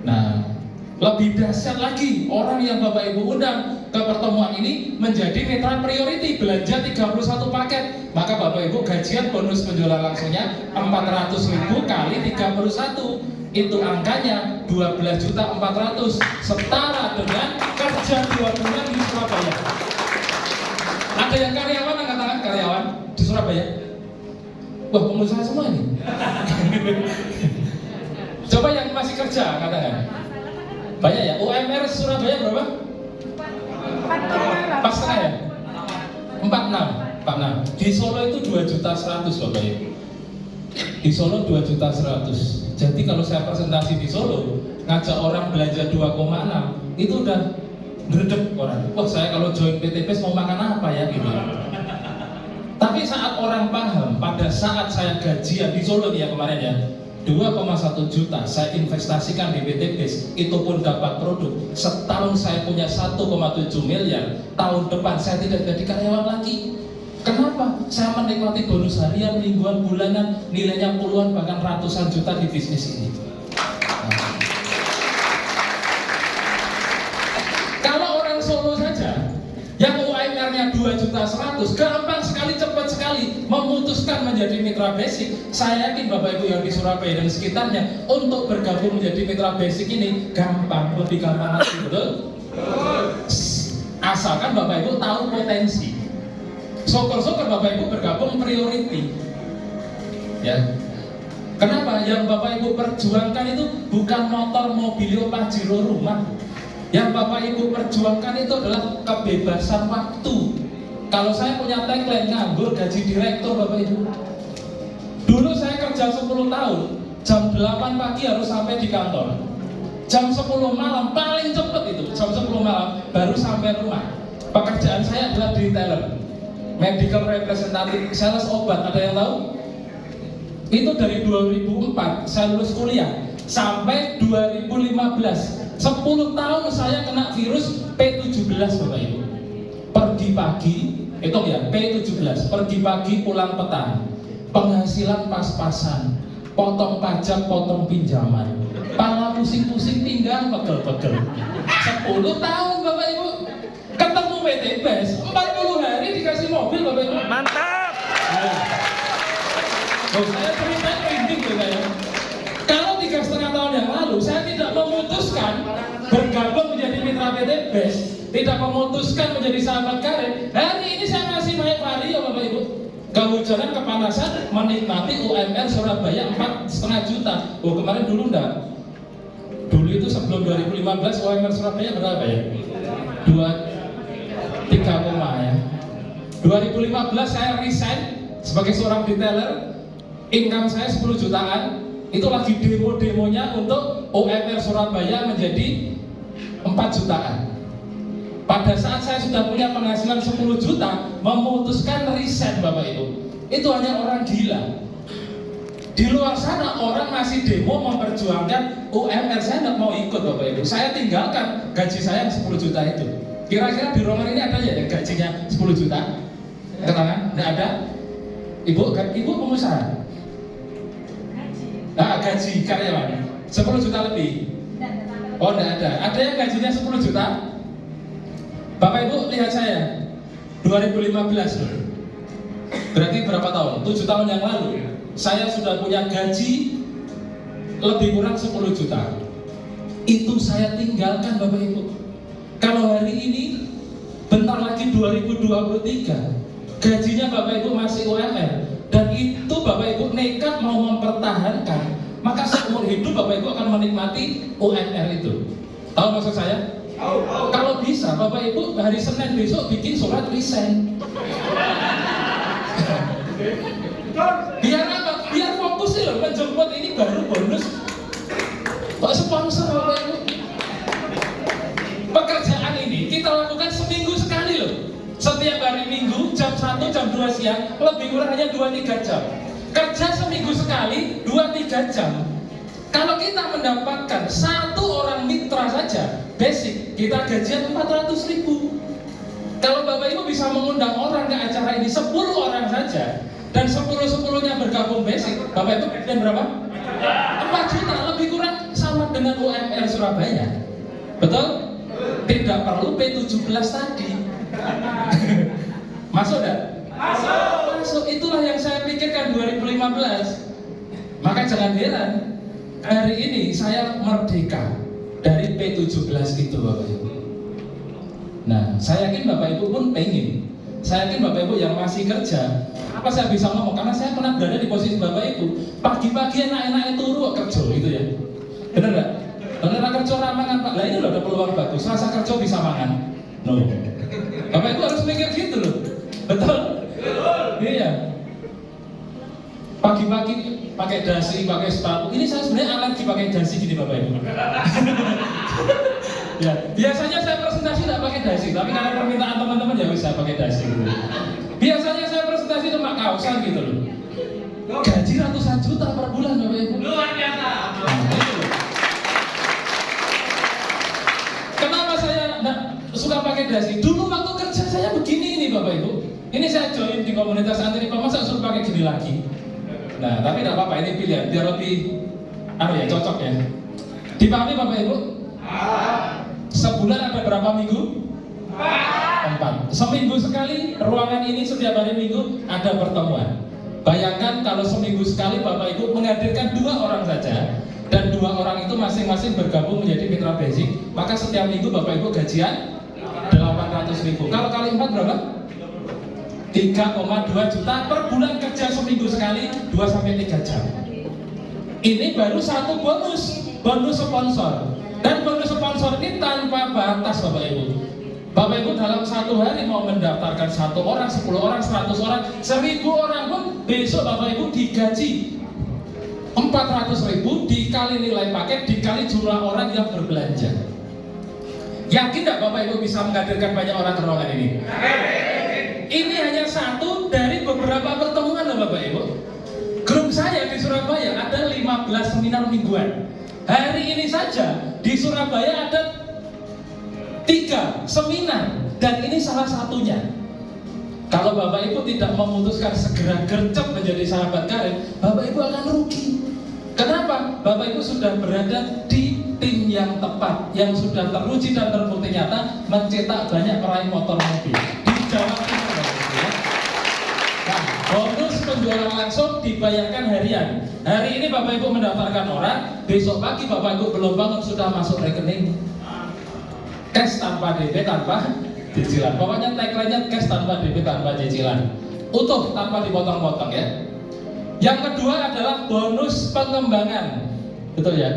Nah, lebih dahsyat lagi, orang yang Bapak Ibu undang ke pertemuan ini menjadi mitra priority, belanja 31 paket, maka Bapak Ibu gajian bonus penjualan langsungnya 400.000 kali 31, itu angkanya 12.400.000, setara dengan kerja 2 bulan di Surabaya. Ada yang karyawan, angkat tangan karyawan di Surabaya. Wah, pengusaha semua ini. Coba yang masih kerja, katakan. Banyak ya. UMR Surabaya berapa? 4,5 ya? 46. Di Solo itu 2.100.000 Bapak Ibu. Di Solo 2.100.000. Jadi kalau saya presentasi di Solo, ngajak orang belanja 2,6, itu udah gredeg orang. Wah, saya kalau join PTPS mau makan apa ya gitu. Tapi saat orang paham, pada saat saya gajian di Solo nih ya kemarin ya, 2,1 juta saya investasikan di PTPS, itu pun dapat produk. Setahun saya punya 1,7 miliar, tahun depan saya tidak jadi karyawan lagi. Kenapa? Saya menikmati bonus harian, mingguan, bulanan, nilainya puluhan bahkan ratusan juta di bisnis ini. Kalau orang Solo saja yang UMR-nya 2.100.000, gampang sekali, cepat sekali memutuskan menjadi mitra basic. Saya yakin Bapak Ibu yang di Surabaya dan sekitarnya untuk bergabung menjadi mitra basic ini gampang, lebih gampang lagi, betul? Asalkan Bapak Ibu tahu potensi. Syukur-syukur Bapak Ibu bergabung priority. Ya. Kenapa? Yang Bapak Ibu perjuangkan itu bukan motor, mobil, pajero, rumah. Yang Bapak Ibu perjuangkan itu adalah kebebasan waktu. Kalau saya punya tagline nganggur gaji direktur Bapak Ibu. Dulu saya kerja 10 tahun, jam 8 pagi harus sampai di kantor. Jam 10 malam paling cepat itu, jam 10 malam baru sampai rumah. Pekerjaan saya adalah retailer, medical representative, sales obat. Ada yang tahu? Itu dari 2004 saya lulus kuliah sampai 2015. 10 tahun saya kena virus P17 Bapak Ibu. Pergi pagi, itu ya P17, pergi pagi pulang petang. Penghasilan pas-pasan, potong pajak, potong pinjaman. Pala pusing-pusing, pinggang pegel-pegel. 10 tahun Bapak Ibu. Ketemu PTPS, 40 hari dikasih mobil Bapak Ibu. Mantap. Oh, saya cerita merinding gitu ya. Kalau 3,5 tahun yang lalu saya tidak memutuskan bergabung menjadi mitra PTPS, tidak memutuskan menjadi sahabat karir, hari ini saya masih naik vario Bapak Ibu. Kehujanan, kepanasan, menikmati UMR Surabaya 4,5 juta. Oh, kemarin dulu enggak. Dulu itu sebelum 2015 UMR Surabaya berapa ya? 3, ya. 2015 saya resign sebagai seorang retailer, income saya 10 jutaan. Itu lagi demo-demonya untuk UMR Surabaya menjadi 4 jutaan. Pada saat saya sudah punya penghasilan 10 juta, memutuskan resign Bapak Ibu. Itu hanya orang gila. Di luar sana orang masih demo memperjuangkan UMR, saya tidak mau ikut Bapak Ibu. Saya tinggalkan gaji saya 10 juta itu. Kira-kira di ruangan ini ada ya yang gajinya 10 juta? Ketangan? Tidak ada? Ibu pengusaha? Nah, gaji karyawan 10 juta lebih? Oh, tidak ada. Ada yang gajinya 10 juta? Bapak Ibu lihat saya 2015 loh. Berarti berapa tahun? 7 tahun yang lalu saya sudah punya gaji lebih kurang 10 juta. Itu saya tinggalkan Bapak Ibu. Kalau hari ini bentar lagi 2023, gajinya Bapak Ibu masih UMR, dan itu Bapak Ibu nekat mau mempertahankan, maka seumur hidup Bapak Ibu akan menikmati UMR itu. Tahu maksud saya? Kalau bisa Bapak Ibu hari Senin besok bikin surat resign. Biar apa? Biar fokus sih loh, menjemput ini baru bonus. Kok sponsor Bapak Ibu? Pekerjaan ini kita lakukan seminggu sekali loh. Setiap hari Minggu jam 1, jam 2 siang, lebih kurang hanya 2-3 jam. Kerja seminggu sekali 2-3 jam. Kalau kita mendapatkan satu orang mitra saja, basic, kita gajian 400.000. Kalau Bapak Ibu bisa mengundang orang ke acara ini 10 orang saja, dan 10-10-nya bergabung basic, Bapak Ibu gajian berapa? 4 juta, lebih kurang sama dengan UMR Surabaya. Betul? Tidak perlu P17 tadi. Masuk enggak? Masuk. Itulah yang saya pikirkan 2015. Maka jangan heran hari ini saya merdeka dari P17 itu, Bapak Ibu. Nah, saya yakin Bapak Ibu pun pengen. Saya yakin Bapak Ibu yang masih kerja, apa saya bisa ngomong? Karena saya pernah berada di posisi Bapak Ibu. Pagi-pagi enak-enak turu kerja gitu ya. Bener nggak? Bener kerja ramangan Pak. Lah ini loh ada peluang bagus. Selasa kerja bisa mangan. No. Bapak Ibu harus mikir gitu loh. Betul? Iya. Pagi-pagi pakai dasi, pakai sepatu. Ini saya sebenarnya alergi pakai dasi gini Bapak Ibu. Ya, biasanya saya presentasi tidak pakai dasi, tapi karena permintaan teman-teman ya bisa pakai dasi gitu. Biasanya saya presentasi cuma kausan gitu loh. Gaji ratusan juta per bulan Bapak Ibu. Luar biasa. Kenapa saya suka pakai dasi? Dulu waktu kerja saya begini ini Bapak Ibu. Ini saya join di komunitas anti riba, masa suruh pakai gini lagi. Nah, tapi tidak apa-apa, ini pilihan biar lebih cocok ya. Dipahami Bapak Ibu? Sebulan ada berapa minggu? 4. Seminggu sekali ruangan ini setiap hari Minggu ada pertemuan. Bayangkan kalau seminggu sekali Bapak Ibu menghadirkan 2 orang saja, dan 2 orang itu masing-masing bergabung menjadi mitra basic, maka setiap minggu Bapak Ibu gajian 800.000. Kalau kali 4 berapa? 3,2 juta per bulan kerja seminggu sekali 2-3 jam. Ini baru satu bonus sponsor. Dan bonus sponsor ini tanpa batas Bapak Ibu. Bapak Ibu dalam satu hari mau mendaftarkan 1 orang, 10 orang, 100 orang, 1000 orang pun besok Bapak Ibu digaji 400.000 dikali nilai paket dikali jumlah orang yang berbelanja. Yakin tidak Bapak Ibu bisa menghadirkan banyak orang ke ruangan ini? Ini hanya satu dari beberapa pertemuan loh Bapak Ibu. Grup saya di Surabaya ada 15 seminar mingguan. Hari ini saja di Surabaya ada 3 seminar dan ini salah satunya. Kalau Bapak Ibu tidak memutuskan segera gercep menjadi sahabat karib, Bapak Ibu akan rugi. Kenapa? Bapak Ibu sudah berada di tim yang tepat, yang sudah teruji dan terbukti nyata mencetak banyak peraih motor mobil di Jawa Timur. Nah, bonus penjualan langsung dibayarkan harian. Hari ini Bapak Ibu mendaftarkan orang, besok pagi Bapak Ibu belum bangun sudah masuk rekening. Cash tanpa DP, tanpa cicilan. Pokoknya tagline-nya cash tanpa DP, tanpa cicilan. Utuh tanpa dipotong-potong ya. Yang kedua adalah bonus pengembangan. Betul ya?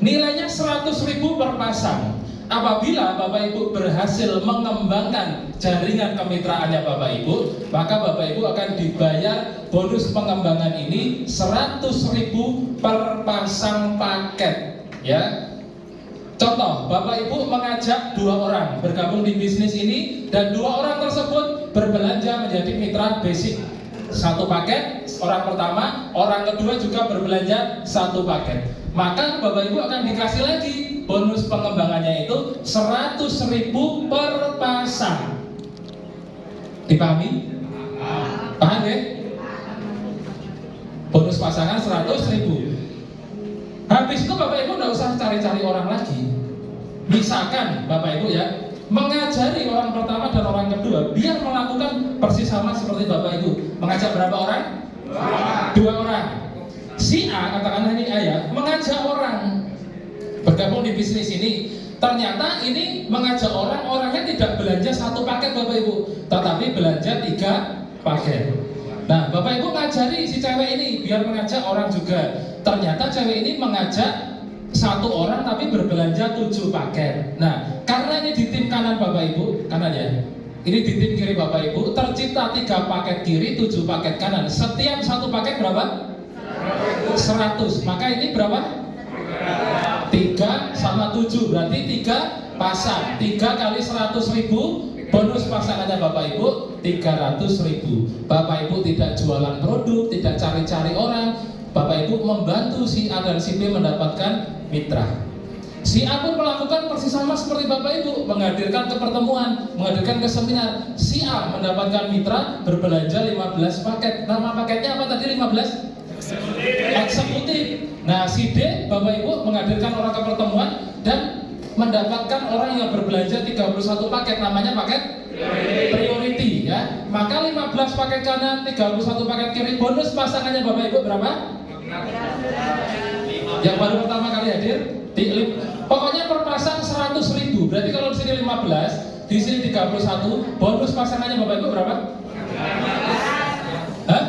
Nilainya 100.000 per pasang. Apabila Bapak Ibu berhasil mengembangkan jaringan kemitraannya Bapak Ibu, maka Bapak Ibu akan dibayar bonus pengembangan ini 100.000 per pasang paket. Ya. Contoh, Bapak Ibu mengajak 2 orang bergabung di bisnis ini dan 2 orang tersebut berbelanja menjadi mitra basic 1 paket, orang pertama, orang kedua juga berbelanja 1 paket. Maka Bapak Ibu akan dikasih lagi bonus pengembangannya itu 100.000 per pasang. Dipahami? Paham ya? Bonus pasangan 100.000. Habis itu Bapak Ibu tidak usah cari-cari orang lagi. Misalkan Bapak Ibu ya mengajari orang pertama dan orang kedua biar melakukan persis sama seperti Bapak Ibu. Mengajak berapa orang? 2 orang. Si A, katakanlah ini A ya, mengajak orang bergabung di bisnis ini. Ternyata ini mengajak orang, orangnya tidak belanja 1 paket Bapak Ibu, tetapi belanja 3 paket. Nah, Bapak Ibu ngajari si cewek ini biar mengajak orang juga. Ternyata cewek ini mengajak 1 orang tapi berbelanja 7 paket. Nah, karena ini di tim kanan Bapak Ibu, kanan ya. Ini di tim kiri Bapak Ibu, tercipta 3 paket kiri, 7 paket kanan. Setiap 1 paket berapa? 100. Maka ini berapa? 3 sama 7, berarti 3 pasang. 3 kali 100.000, bonus pasangannya Bapak Ibu 300.000. Bapak Ibu tidak jualan produk, tidak cari-cari orang, Bapak Ibu membantu si A dan si B mendapatkan mitra. Si A pun melakukan persis sama seperti Bapak Ibu, menghadirkan ke pertemuan, menghadirkan ke seminar. Si A mendapatkan mitra berbelanja 15 paket. Nama paketnya apa tadi 15? Eksekutif. Nah, si D, Bapak Ibu, menghadirkan orang ke pertemuan dan mendapatkan orang yang berbelanja 31 paket, namanya paket priority ya. Maka 15 paket kanan, 31 paket kiri. Bonus pasangannya Bapak Ibu berapa? Yang baru pertama kali hadir pokoknya per pasang 100.000. Berarti kalau di sini 15, di sini 31, bonus pasangannya Bapak Ibu berapa? Hah?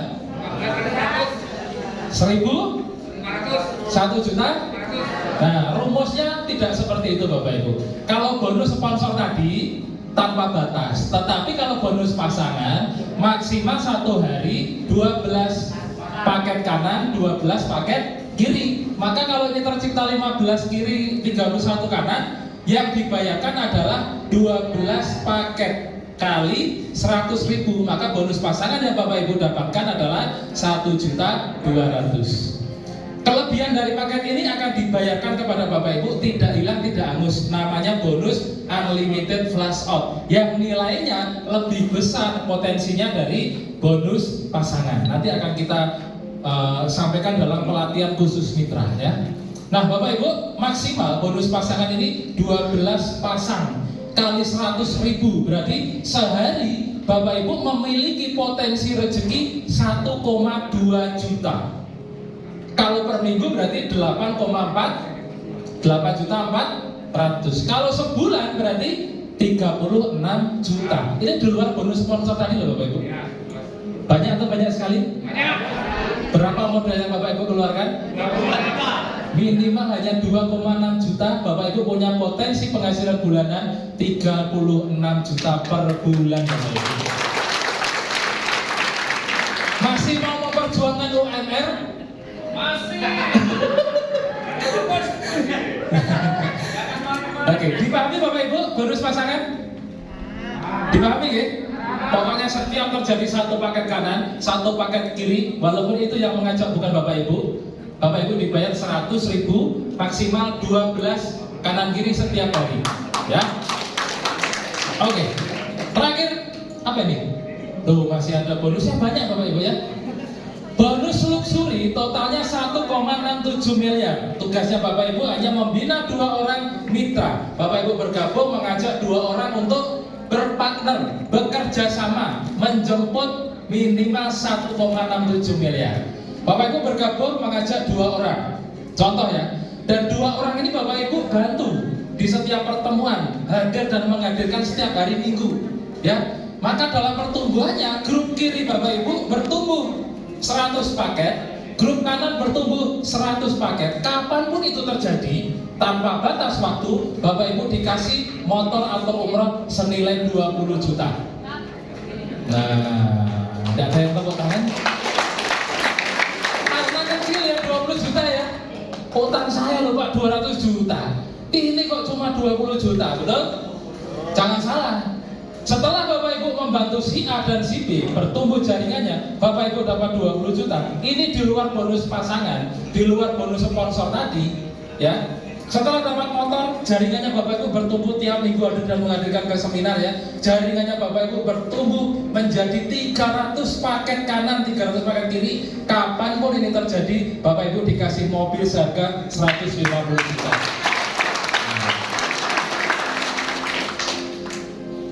1.000? 1 juta? Nah, rumusnya tidak seperti itu Bapak Ibu. Kalau bonus sponsor tadi tanpa batas, tetapi kalau bonus pasangan maksimal 1 hari 12 paket kanan, 12 paket kiri. Maka kalau ini tercipta 15 kiri, 31 kanan, yang dibayarkan adalah 12 paket kali 100.000. Maka bonus pasangan yang Bapak Ibu dapatkan adalah 1.200.000. Kelebihan dari paket ini akan dibayarkan kepada Bapak Ibu, tidak hilang, tidak hangus. Namanya bonus unlimited flash out, yang nilainya lebih besar potensinya dari bonus pasangan. Nanti akan kita sampaikan dalam pelatihan khusus mitra ya. Nah Bapak Ibu, maksimal bonus pasangan ini 12 pasang kali 100.000, berarti sehari Bapak Ibu memiliki potensi rezeki 1,2 juta. Kalau per minggu berarti 8,4 juta 400. Kalau sebulan berarti 36 juta. Ini di luar bonus sponsor tadi loh Bapak Ibu. Banyak atau banyak sekali? Banyak. Berapa modal yang Bapak Ibu keluarkan? 2,5 juta. Minimal hanya 2,6 juta. Bapak Ibu punya potensi penghasilan bulanan 36 juta per bulan Bapak Ibu. Masih mau memperjuangkan UMR? Masih. Oke, dipahami Bapak Ibu bonus pasangan? Dipahami ya? Pokoknya setiap terjadi 1 paket kanan, 1 paket kiri, walaupun itu yang mengajak bukan Bapak Ibu, Bapak Ibu dibayar 100.000, maksimal 12 kanan kiri setiap hari ya. Oke, terakhir apa ini? Tuh masih ada bonusnya banyak Bapak Ibu ya. Bonus luxury totalnya 1,67 miliar. Tugasnya Bapak Ibu hanya membina 2 orang mitra. Bapak Ibu bergabung mengajak 2 orang untuk berpartner, bekerja sama, menjemput minimal 1,67 miliar. Bapak Ibu bergabung mengajak 2 orang. Contoh ya. Dan 2 orang ini Bapak Ibu bantu di setiap pertemuan, hadir dan menghadirkan setiap hari Minggu. Ya. Maka dalam pertumbuhannya grup kiri Bapak Ibu bertumbuh 100 paket, grup kanan bertumbuh 100 paket. Kapanpun itu terjadi, tanpa batas waktu, Bapak Ibu dikasih motor atau umroh senilai 20 juta. Nah, tidak ada yang tepuk tangan? Karena kecil ya 20 juta ya. Utang saya loh Pak 200 juta. Ini kok cuma 20 juta, betul? Jangan salah. Setelah Bapak Ibu membantu si A dan si B bertumbuh jaringannya, Bapak Ibu dapat 20 juta. Ini di luar bonus pasangan, di luar bonus sponsor tadi, ya. Setelah dapat motor, jaringannya Bapak Ibu bertumbuh tiap minggu ada dan menghadirkan ke seminar ya. Jaringannya Bapak Ibu bertumbuh menjadi 300 paket kanan, 300 paket kiri. Kapanpun ini terjadi, Bapak Ibu dikasih mobil seharga 150 juta.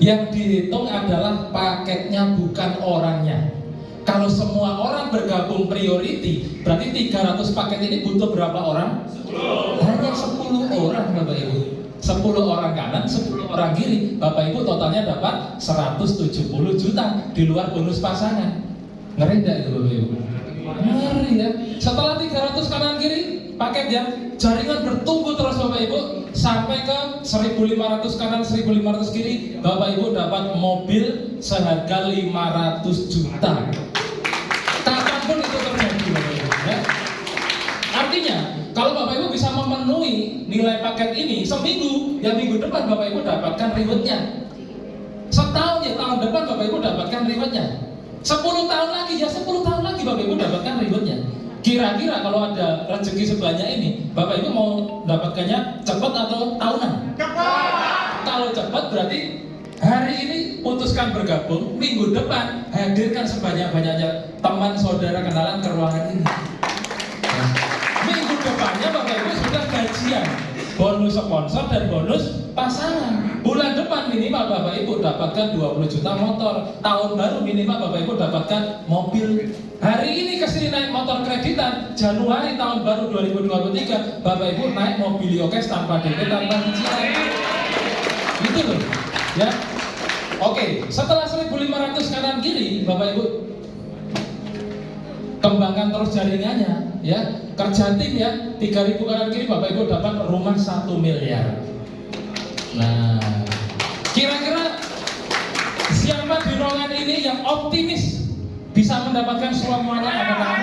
Yang dihitung adalah paketnya, bukan orangnya. Kalau semua orang bergabung priority, berarti 300 paket ini butuh berapa orang? 10. Hanya 10 orang Bapak Ibu. 10 orang kanan, 10 orang kiri. Bapak Ibu totalnya dapat 170 juta di luar bonus pasangan. Ngeri enggak itu Bapak Ibu? Ngeri ya. Setelah 300 kanan kiri paket ya, jaringan bertumbuh terus Bapak Ibu sampai ke 1.500 kanan, 1.500 kiri. Bapak Ibu dapat mobil seharga 500 juta. Kapanpun itu terjadi Bapak Ibu ya. Artinya kalau Bapak Ibu bisa memenuhi nilai paket ini seminggu, ya minggu depan Bapak Ibu dapatkan rewardnya. Setahun ya tahun depan Bapak Ibu dapatkan rewardnya. 10 tahun lagi ya 10 tahun lagi Bapak Ibu dapatkan rewardnya. Kira-kira kalau ada rezeki sebanyak ini, Bapak Ibu mau dapatkannya cepat atau tahunan? Cepat. Kalau cepat berarti hari ini putuskan bergabung, minggu depan hadirkan sebanyak-banyaknya teman, saudara, kenalan ke ruangan ini. Nah, minggu depannya Bapak Ibu sudah gajian, bonus sponsor dan bonus pasangan. Bulan depan minimal Bapak Ibu dapatkan 20 juta motor. Tahun baru minimal Bapak Ibu dapatkan mobil. Hari ini kesini naik motor kreditan, Januari tahun baru 2023 Bapak Ibu naik mobil Yokes tanpa DP, tanpa cicilan. Itu loh, ya. Oke, setelah 1.500 kanan kiri, Bapak Ibu kembangkan terus jaringannya, ya. Kerja tim ya, 3.000 kanan kiri, Bapak Ibu dapat rumah 1 miliar. Nah, kira-kira siapa di ruangan ini yang optimis bisa mendapatkan semuanya? Angkat tangan.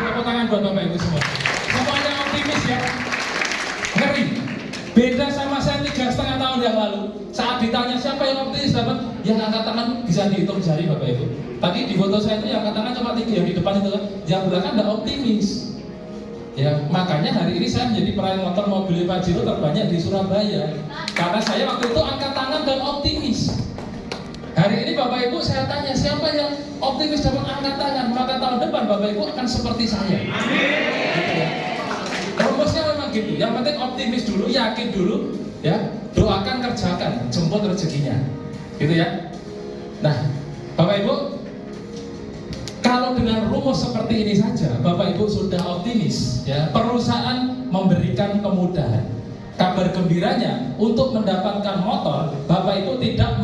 Tepuk tangan buat Bapak Ibu semua. Semuanya optimis ya. Ngeri. Beda sama saya 3,5 tahun yang lalu. Saat ditanya siapa yang optimis dapat, yang angkat tangan bisa dihitung jari Bapak Ibu. Tadi di foto saya itu yang angkat tangan cuma 3, yang di depan itu kan, yang belakang tidak optimis. Ya, makanya hari ini saya menjadi peraih motor mobil Pajero terbanyak di Surabaya. Karena saya waktu itu angkat tangan dan optimis. Hari ini Bapak Ibu saya tanya siapa yang optimis dapat angkat tangan, maka tahun depan Bapak Ibu akan seperti saya. Gitu ya. Rumusnya memang gitu. Yang penting optimis dulu, yakin dulu, ya. Doakan, kerjakan, jemput rezekinya. Gitu ya. Nah, Bapak Ibu, kalau dengan rumus seperti ini saja, Bapak Ibu sudah optimis, ya. Perusahaan memberikan kemudahan. Kabar gembiranya, untuk mendapatkan motor, Bapak Ibu tidak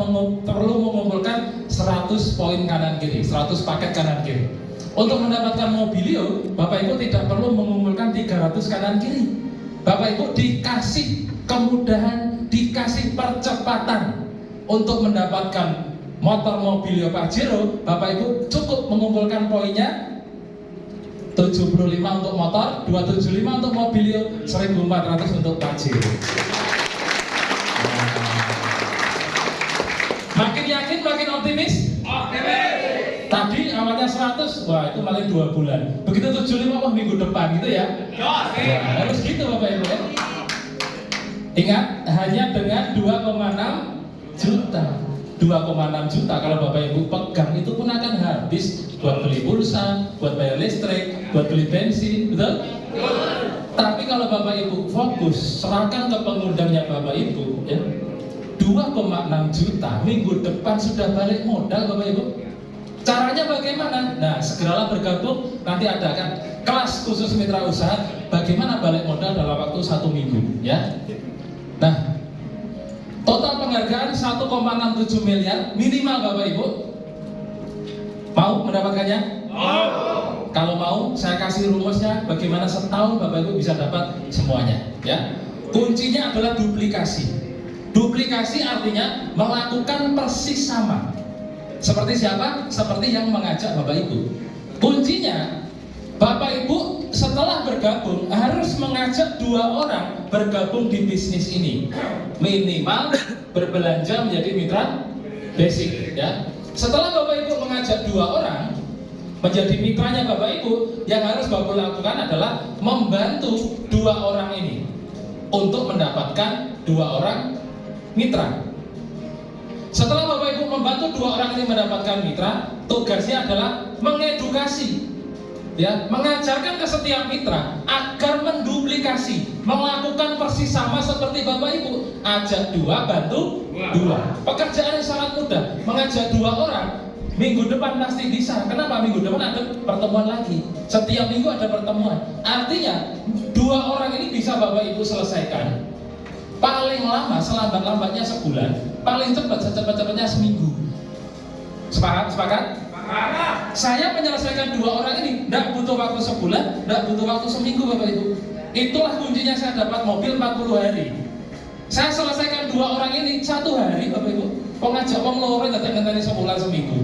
perlu mengumpulkan 100 poin kanan kiri, 100 paket kanan kiri. Untuk mendapatkan mobilio, Bapak Ibu tidak perlu mengumpulkan 300 kanan kiri. Bapak Ibu dikasih kemudahan, dikasih percepatan untuk mendapatkan motor mobilio Pajero. Bapak Ibu cukup mengumpulkan poinnya 75 untuk motor, 275 untuk mobilio, 1.400 untuk Pajero. Makin yakin, makin optimis? Optimis. Tadi awalnya 100, wah itu malah 2 bulan. Begitu 75, wah minggu depan gitu ya. Ya, harus gitu Bapak Ibu ya. Ingat, hanya dengan 2,6 juta. 2,6 juta kalau Bapak Ibu pegang itu pun akan habis buat beli pulsa, buat bayar listrik, buat beli bensin, betul? Tapi kalau Bapak Ibu fokus, serahkan ke pengundangnya Bapak Ibu ya. 2,6 juta minggu depan sudah balik modal Bapak Ibu. Caranya bagaimana? Nah, segeralah bergabung, nanti ada kan kelas khusus mitra usaha bagaimana balik modal dalam waktu 1 minggu ya. Nah, total penghargaan 1,67 miliar minimal Bapak Ibu. Mau mendapatkannya? Mau. Kalau mau, saya kasih rumusnya bagaimana setahun Bapak Ibu bisa dapat semuanya ya. Kuncinya adalah duplikasi. Duplikasi artinya melakukan persis sama. Seperti siapa? Seperti yang mengajak Bapak Ibu. Kuncinya, Bapak Ibu setelah bergabung harus mengajak 2 orang bergabung di bisnis ini. Minimal berbelanja menjadi mitra basic ya. Setelah Bapak Ibu mengajak 2 orang menjadi mitranya Bapak Ibu, yang harus Bapak lakukan adalah membantu 2 orang ini untuk mendapatkan 2 orang mitra. Setelah Bapak Ibu membantu 2 orang ini mendapatkan mitra, tugasnya adalah mengedukasi, ya, mengajarkan ke setiap mitra agar menduplikasi, melakukan persis sama seperti Bapak Ibu. Ajak 2, bantu 2. Pekerjaan yang sangat mudah. Mengajak 2 orang, minggu depan pasti bisa. Kenapa? Minggu depan ada pertemuan lagi. Setiap minggu ada pertemuan. Artinya 2 orang ini bisa Bapak Ibu selesaikan paling lama, selambat-lambatnya sebulan, paling cepat secepat-cepatnya seminggu. Sepakat? Sepakat? Saya menyelesaikan 2 orang ini tidak butuh waktu sebulan, tidak butuh waktu seminggu Bapak Ibu. Itulah kuncinya saya dapat mobil 40 hari. Saya selesaikan 2 orang ini 1 hari Bapak Ibu. Ngajak wong loro ngenteni sebulan seminggu.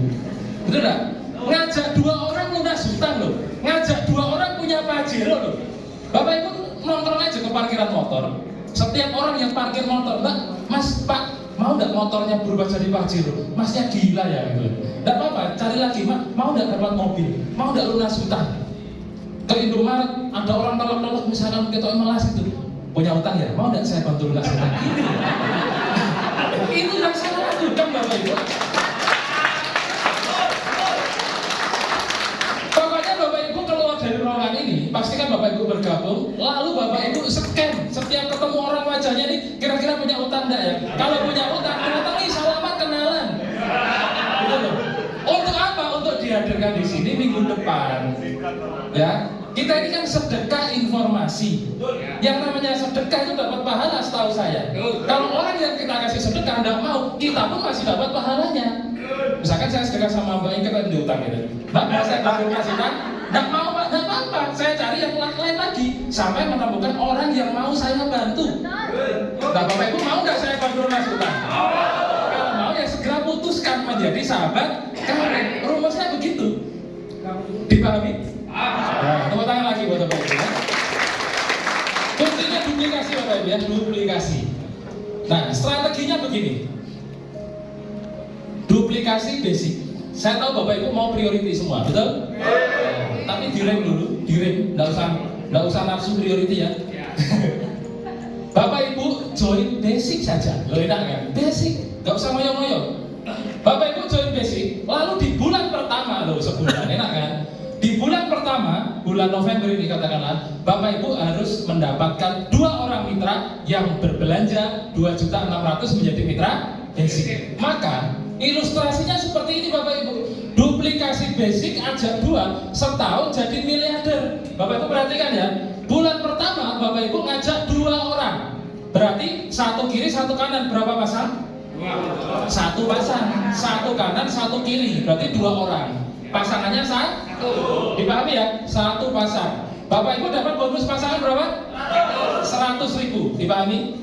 Betul enggak? Ngajak 2 orang lunas hutang loh. Ngajak 2 orang punya Pajero loh. Bapak Ibu nongkrong aja ke parkiran motor. Setiap orang yang parkir motor, Mbak, Mas, Pak, mau nggak motornya berubah jadi Pajero? Masnya gila ya gitu. Nggak apa-apa, cari lagi, Mak, mau nggak dapat mobil? Mau nggak lunas hutang? ke Indomaret, ada orang tolak-tolak misalkan kita melas itu, punya utang ya, mau nggak saya bantu lunas utang? Itu yang salah lakukan Bapak Ibu. Pokoknya Bapak Ibu keluar dari ruangan ini, pastikan Bapak Ibu bergabung, lalu Bapak Ibu scan setiap ketemu orang wajahnya ini, kira-kira punya utang enggak ya? Kalau punya utang, datangi salaman kenalan. Betul loh. Untuk apa? Untuk dihadirkan di sini minggu depan. Ya, kita ini kan sedekah informasi. Yang namanya sedekah itu dapat pahala setahu saya. Kalau orang yang kita kasih sedekah tidak mau, kita pun masih dapat pahalanya. Misalkan saya sedekah sama Mbak Ika kan diutang gitu. Mbak, mau saya kasihkan? Tidak mau Pak, tidak apa-apa. Saya cari yang lain lagi sampai menemukan orang yang mau saya bantu. Nah, Bapak Ibu mau nggak saya bantu lunas utang? Kalau mau ya segera putuskan menjadi sahabat karib. Rumusnya begitu. Dipahami? Nah, tepuk tangan lagi buat Bapak Ibu ya. Kuncinya duplikasi Bapak Ibu ya, duplikasi. Nah, strateginya begini. Duplikasi basic. Saya tahu Bapak Ibu mau priority semua, betul? Tapi direm dulu, direm, nggak usah nafsu priority ya. Bapak Ibu join basic saja, lo enak kan? Basic, nggak usah ngoyo-ngoyo. Bapak Ibu join basic, lalu di bulan pertama lo sebulan, enak kan? Di bulan pertama, bulan November ini katakanlah, Bapak Ibu harus mendapatkan 2 orang mitra yang berbelanja 2.600.000 menjadi mitra basic. Maka ilustrasinya seperti ini Bapak Ibu. Duplikasi basic ajak 2, setahun jadi miliarder. Bapak Ibu perhatikan ya. Bulan pertama Bapak Ibu ngajak 2 orang. Berarti 1 kiri 1 kanan, berapa pasang? 1 pasang. 1 kanan 1 kiri, berarti 2 orang. Pasangannya 1. Dipahami ya? 1 pasang. Bapak Ibu dapat bonus pasangan berapa? 100.000. Dipahami?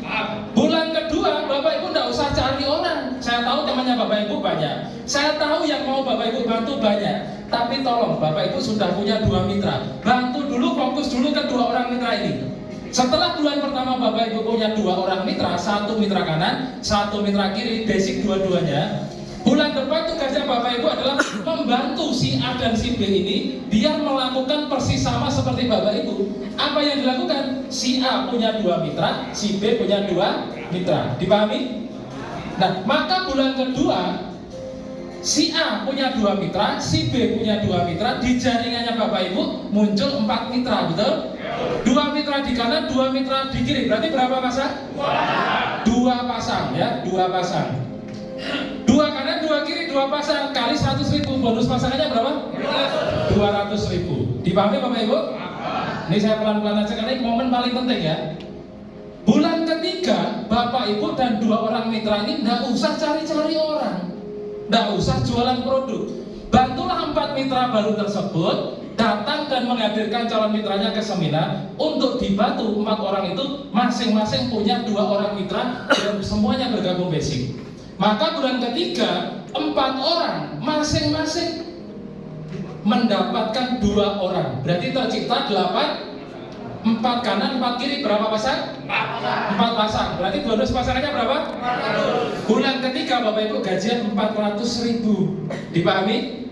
Bulan kedua Bapak Ibu tidak usah cari orang. Saya tahu temannya Bapak Ibu banyak. Saya tahu yang mau Bapak Ibu bantu banyak. Tapi tolong Bapak Ibu sudah punya 2 mitra, bantu dulu, fokus dulu ke 2 orang mitra ini. Setelah bulan pertama Bapak Ibu punya 2 orang mitra, 1 mitra kanan, 1 mitra kiri, basic dua-duanya. Bulan depan tugasnya Bapak Ibu adalah membantu si A dan si B ini biar melakukan persis sama seperti Bapak Ibu. Apa yang dilakukan? Si A punya 2 mitra, si B punya 2 mitra. Dipahami? Nah, maka bulan kedua si A punya 2 mitra, si B punya 2 mitra, di jaringannya Bapak Ibu muncul 4 mitra, betul? 2 mitra di kanan, 2 mitra di kiri. Berarti berapa pasang? 2 pasang ya, 2 pasang. 2 kanan, 2 kiri, 2 pasang kali 100.000, bonus pasangannya berapa? 200.000. Dipahami Bapak Ibu? Ini saya pelan-pelan aja karena ini momen paling penting ya. Bulan ketiga Bapak Ibu dan 2 orang mitra ini nggak usah cari-cari orang, nggak usah jualan produk. Bantulah 4 mitra baru tersebut datang dan menghadirkan calon mitranya ke seminar untuk dibantu 4 orang itu masing-masing punya 2 orang mitra dan semuanya bergabung basic. Maka bulan ketiga 4 orang masing-masing mendapatkan 2 orang. Berarti tercipta 8, 4 kanan 4 kiri, berapa pasang? 4 pasang. Berarti bonus pasangannya berapa? 400. Bulan ketiga Bapak Ibu gajian 400.000. Dipahami?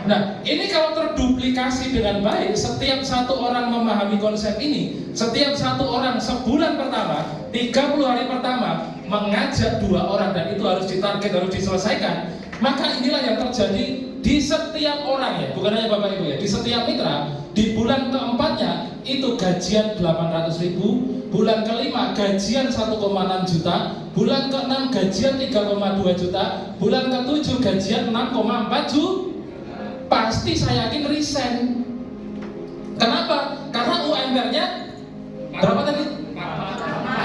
Nah, ini kalau terduplikasi dengan baik, setiap 1 orang memahami konsep ini, setiap 1 orang sebulan pertama, 30 hari pertama mengajak 2 orang dan itu harus ditarget, harus diselesaikan. Maka inilah yang terjadi di setiap orang ya, bukan hanya Bapak Ibu ya, di setiap mitra. Di bulan keempatnya itu gajian 800.000, bulan kelima gajian 1,6 juta, bulan ke-6 gajian 3,2 juta, bulan ke-7 gajian 6,4 juta. Pasti saya yakin resign. Kenapa? Karena UMR-nya berapa tadi?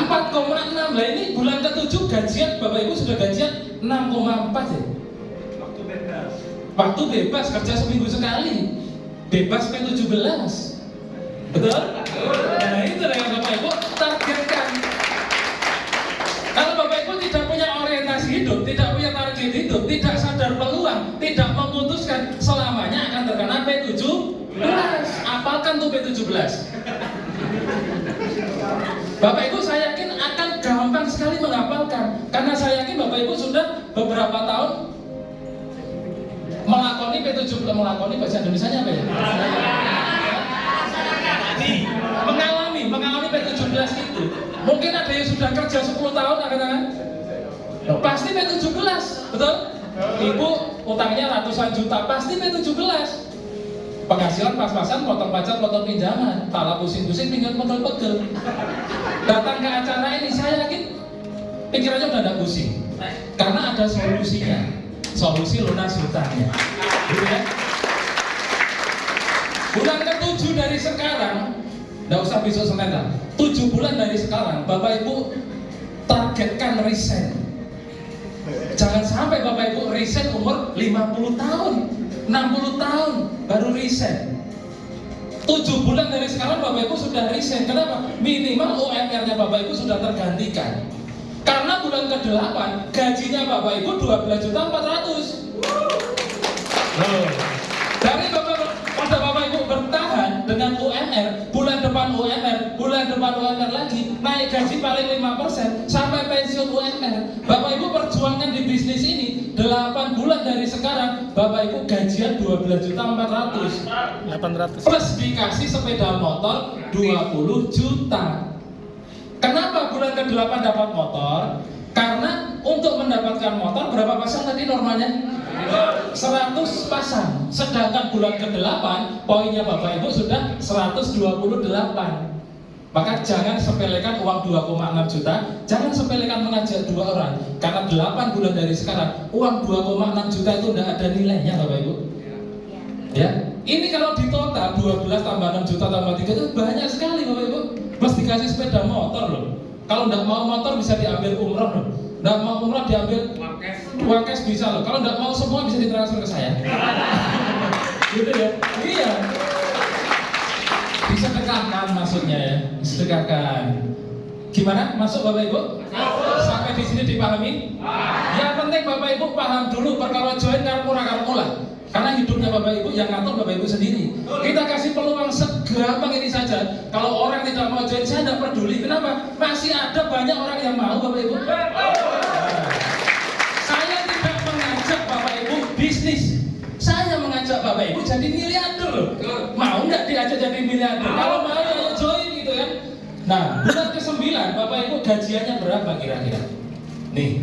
4,6. Lah ini bulan ke-7 gajian Bapak Ibu sudah gajian 6,4 ya. Waktu bebas kerja seminggu sekali. Bebas P17. Betul? Nah itu yang Bapak Ibu targetkan. Kalau Bapak Ibu tidak punya orientasi hidup, tidak punya target hidup, tidak sadar peluang, tidak memutuskan, selamanya akan terkena P17. Apalkan tuh P17. Bapak Ibu saya yakin akan gampang sekali menghafalkan, karena saya yakin Bapak Ibu sudah beberapa tahun melakoni P17. Melakoni bahasa Indonesianya apa ya? Mungkin ada yang sudah kerja 10 tahun, angkat-angkat. Pasti P17, betul? Ibu utangnya ratusan juta, pasti P17. Penghasilan pas-pasan, potong pajak, potong pinjaman, pala pusing-pusing, pinggang pegel-pegel. Datang ke acara ini, saya yakin pikirannya udah tidak pusing, karena ada solusinya, solusi lunas hutangnya. Gitu ya. Bulan ke-7 dari sekarang, nggak usah besok Senin lah, 7 bulan dari sekarang, Bapak Ibu targetkan resign. Jangan sampai Bapak Ibu resign umur 50 tahun, 60 tahun baru resign. 7 bulan dari sekarang Bapak Ibu sudah resign. Kenapa? Minimal UMR-nya Bapak Ibu sudah tergantikan. Karena bulan ke-8 gajinya Bapak Ibu 12.400.000. Dari Bapak Ibu bertahan dengan UMR, bulan depan UMR lagi, naik gaji paling 5% sampai pensiun UMR. Bapak Ibu perjuangan di bisnis ini 8 bulan dari sekarang, Bapak Ibu gajian 12.400.000 plus dikasih sepeda motor 20 juta. Kenapa bulan ke-8 dapat motor? Karena untuk mendapatkan motor berapa pasang tadi normalnya? 100 pasang. Sedangkan bulan ke-8 poinnya Bapak Ibu sudah 128. Maka jangan sepelekan uang 2,6 juta, jangan sepelekan mengajak 2 orang. Karena 8 bulan dari sekarang, uang 2,6 juta itu tidak ada nilainya Bapak Ibu. Ya, ini kalau di total 12 tambah 6 juta tambah 3 itu banyak sekali Bapak Ibu. Plus dikasih sepeda motor loh. Kalau tidak mau motor bisa diambil umroh loh. Tidak mau umroh diambil uang cash bisa loh. Kalau tidak mau semua bisa ditransfer ke saya. Gitu ya. Iya. Disedekahkan maksudnya ya. Disedekahkan. Gimana? Masuk Bapak Ibu? Sampai di sini dipahami? Yang penting Bapak Ibu paham dulu perkara join karena murah. Karena hidupnya Bapak Ibu yang ngatur Bapak Ibu sendiri. Kita kasih peluang segampang ini saja. Kalau orang tidak mau join, saya tidak peduli. Kenapa? Masih ada banyak orang yang mau Bapak Ibu. Saya tidak mengajak Bapak Ibu bisnis. Saya mengajak Bapak Ibu jadi miliarder loh. Mau nggak diajak jadi miliarder? Kalau mau ya join gitu ya. Nah, bulan ke-9 Bapak Ibu gajiannya berapa kira-kira? Nih,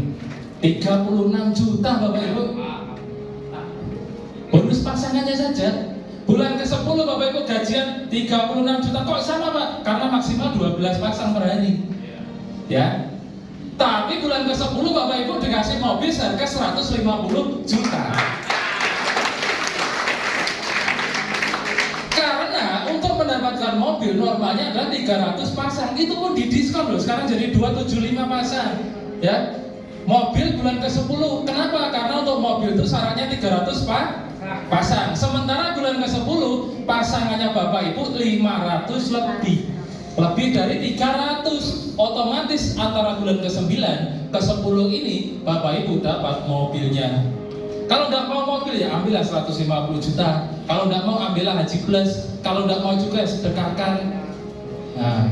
36 juta Bapak Ibu. Bonus pasangannya saja. Bulan ke-10 Bapak Ibu gajian 36 juta. Kok sama Pak? Karena maksimal 12 pasang per hari. Ya. Tapi bulan ke-10 Bapak Ibu dikasih mobil harga 150 juta. Karena untuk mendapatkan mobil normalnya adalah 300 pasang. Itu pun didiskon loh. Sekarang jadi 275 pasang. Ya. Mobil bulan ke-10. Kenapa? Karena untuk mobil itu syaratnya 300 pasang. Sementara bulan ke-10 pasangannya Bapak Ibu 500 lebih. Lebih dari 300. Otomatis antara bulan ke-9 ke-10 ini Bapak Ibu dapat mobilnya. Kalau tidak mau mobil ya ambillah 150 juta. Kalau tidak mau ambillah haji plus. Kalau tidak mau juga sedekahkan. Nah,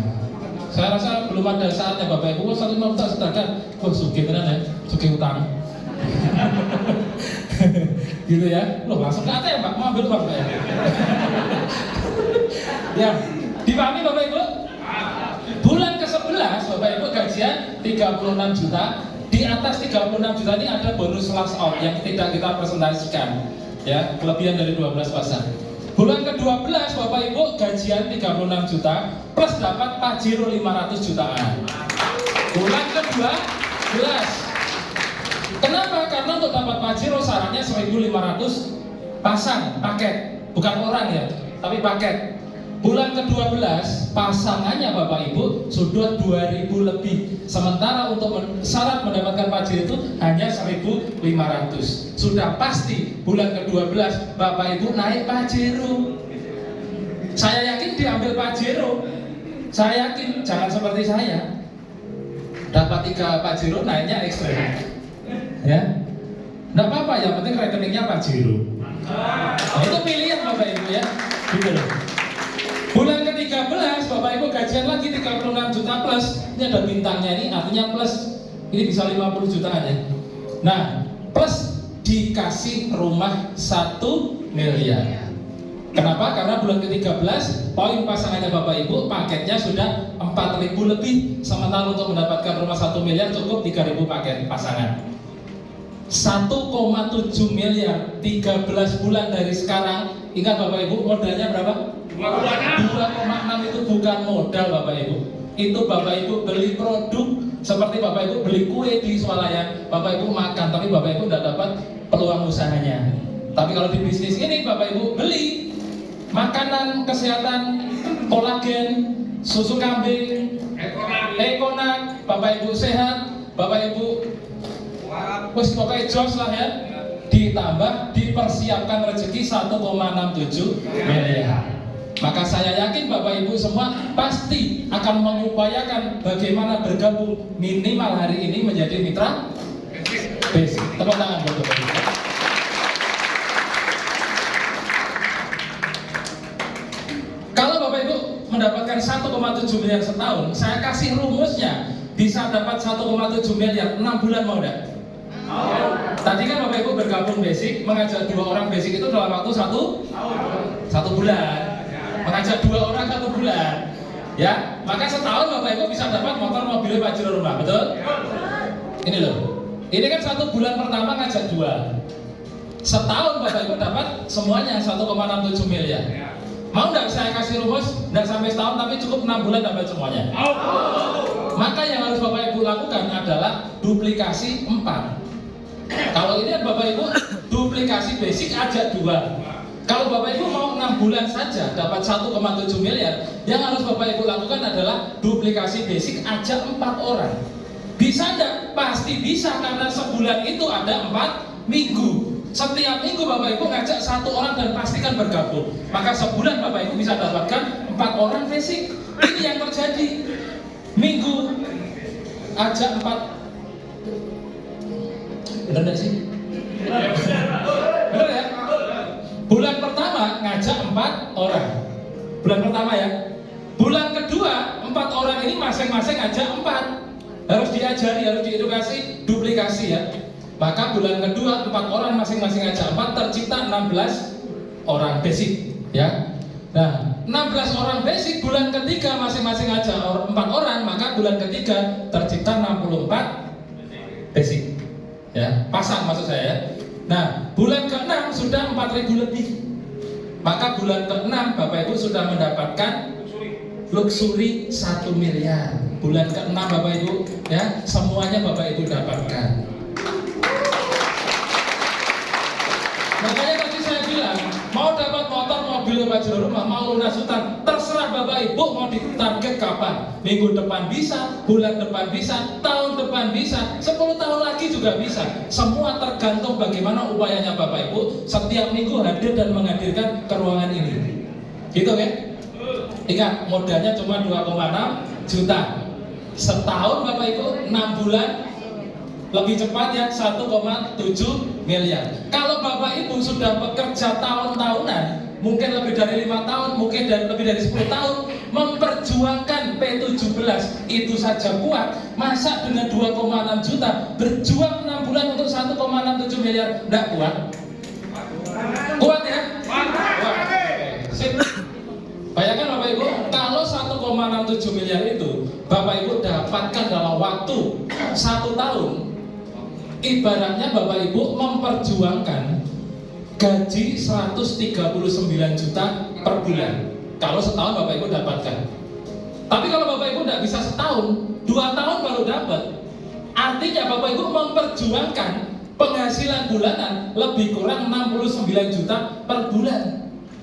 saya rasa belum ada saatnya Bapak Ibu 150 juta sedekahkan. Wah, sugih benar ya, sugih utang. Gitu ya. Loh, langsung ke ATM Pak, mau ambil uang Pak ya. Ya, dipahami Bapak Ibu? Bulan ke-11 Bapak Ibu gajian 36 juta. Di atas 36 juta ini ada bonus last out yang tidak kita presentasikan. Ya, kelebihan dari 12 pasang. Bulan ke-12 Bapak Ibu gajian 36 juta plus dapat pajero 500 jutaan. Bulan ke-12. Kenapa? Karena untuk dapat pajero syaratnya 1.500 pasang paket, bukan orang ya, tapi paket. Bulan ke-12 pasangannya Bapak Ibu sudah 2.000 lebih. Sementara untuk syarat mendapatkan pajero itu hanya 1.500. Sudah pasti bulan ke-12 Bapak Ibu naik pajero. Saya yakin diambil pajero. Saya yakin, jangan seperti saya. Dapat 3 pajero naiknya ekstrim. Ya, nggak apa-apa, yang penting rekeningnya pajero. Nah, itu pilihan Bapak Ibu ya, gitu loh. Bulan ke-13 Bapak Ibu gajian lagi 36 juta plus. Ini ada bintangnya ini, artinya plus. Ini bisa 50 jutaan ya. Nah, plus dikasih rumah 1 miliar. Kenapa? Karena bulan ke-13 poin pasangannya Bapak Ibu paketnya sudah 4.000 lebih, sementara untuk mendapatkan rumah 1 miliar cukup 3.000 paket pasangan. 1,7 miliar 13 bulan dari sekarang. Ingat Bapak Ibu, modalnya berapa? 2,6 itu bukan modal Bapak Ibu. Itu Bapak Ibu beli produk, seperti Bapak Ibu beli kue di swalayan, Bapak Ibu makan, tapi Bapak Ibu tidak dapat peluang usahanya. Tapi kalau di bisnis ini Bapak Ibu beli makanan kesehatan, kolagen, susu kambing, ekonak, Bapak Ibu sehat, Bapak Ibu wis pokoknya jos lah ya, ditambah dipersiapkan rezeki 1,67 miliar. Maka saya yakin Bapak Ibu semua pasti akan mengupayakan bagaimana bergabung minimal hari ini menjadi mitra basic. Tepuk tangan buat Bapak Ibu. Kalau Bapak Ibu mendapatkan 1,7 miliar setahun, saya kasih rumusnya, bisa dapat 1,7 miliar 6 bulan, mau enggak? Tadi kan Bapak Ibu bergabung basic, mengajak 2 orang basic itu dalam waktu 1 bulan. Mengajak 2 orang 1 bulan. Ya, maka setahun Bapak Ibu bisa dapat motor, mobil, pajero, rumah, betul? Ini loh. Ini kan 1 bulan pertama ngajak 2. Setahun Bapak Ibu dapat semuanya 1,67 miliar. Mau nggak saya kasih rumus? Nggak sampai setahun, tapi cukup 6 bulan dapat semuanya. Maka yang harus Bapak Ibu lakukan adalah duplikasi 4. Kalau ini kan Bapak Ibu duplikasi basic ajak 2. Kalau Bapak Ibu mau 6 bulan saja dapat 1,7 miliar, yang harus Bapak Ibu lakukan adalah duplikasi basic ajak 4 orang. Bisa enggak? Pasti bisa, karena sebulan itu ada 4 minggu. Setiap minggu Bapak Ibu ngajak 1 orang dan pastikan bergabung. Maka sebulan Bapak Ibu bisa dapatkan 4 orang basic. Ini yang terjadi. Minggu ajak 4. Benar gak sih? Benar ya? Bulan pertama ngajak 4 orang. Bulan pertama ya. Bulan kedua 4 orang ini masing-masing ngajak 4. Harus diajari, harus diedukasi, duplikasi ya. Maka bulan kedua 4 orang masing-masing ngajak 4, tercipta 16 orang basic ya. Nah, 16 orang basic, bulan ketiga masing-masing ngajak 4 orang, maka bulan ketiga tercipta 64 basic. Ya, pasang maksud saya ya. Nah, bulan ke-6 sudah 4.000 lebih. Maka bulan ke-6 Bapak Ibu sudah mendapatkan luxury 1 miliar. Bulan ke-6 Bapak Ibu ya, semuanya Bapak Ibu dapatkan. Makanya tadi saya bilang, mau dapat motor, mobil, pajero, rumah, mau lunas hutang, terserah Bapak Ibu mau ditarget kapan. Minggu depan bisa, bulan depan bisa, tahun depan bisa, 10 tahun lagi juga bisa. Semua tergantung bagaimana upayanya Bapak Ibu setiap minggu hadir dan menghadirkan ke ruangan ini. Gitu kan? Ingat, modalnya cuma 2,6 juta. Setahun Bapak Ibu 6 bulan, lebih cepat ya 1,7 miliar. Kalau Bapak Ibu sudah bekerja tahun-tahunan, mungkin lebih dari 5 tahun, mungkin lebih dari 10 tahun, memperjuangkan P17 itu saja kuat. Masa dengan 2,6 juta berjuang 6 bulan untuk 1,67 miliar tidak kuat? Kuat ya? Kuat. Sip. Bayangkan Bapak Ibu, kalau 1,67 miliar itu Bapak Ibu dapatkan dalam waktu 1 tahun, ibaratnya Bapak Ibu memperjuangkan gaji 139 juta per bulan. Kalau setahun Bapak Ibu dapatkan. Tapi kalau Bapak Ibu tidak bisa setahun, 2 tahun baru dapat. Artinya Bapak Ibu memperjuangkan penghasilan bulanan lebih kurang 69 juta per bulan.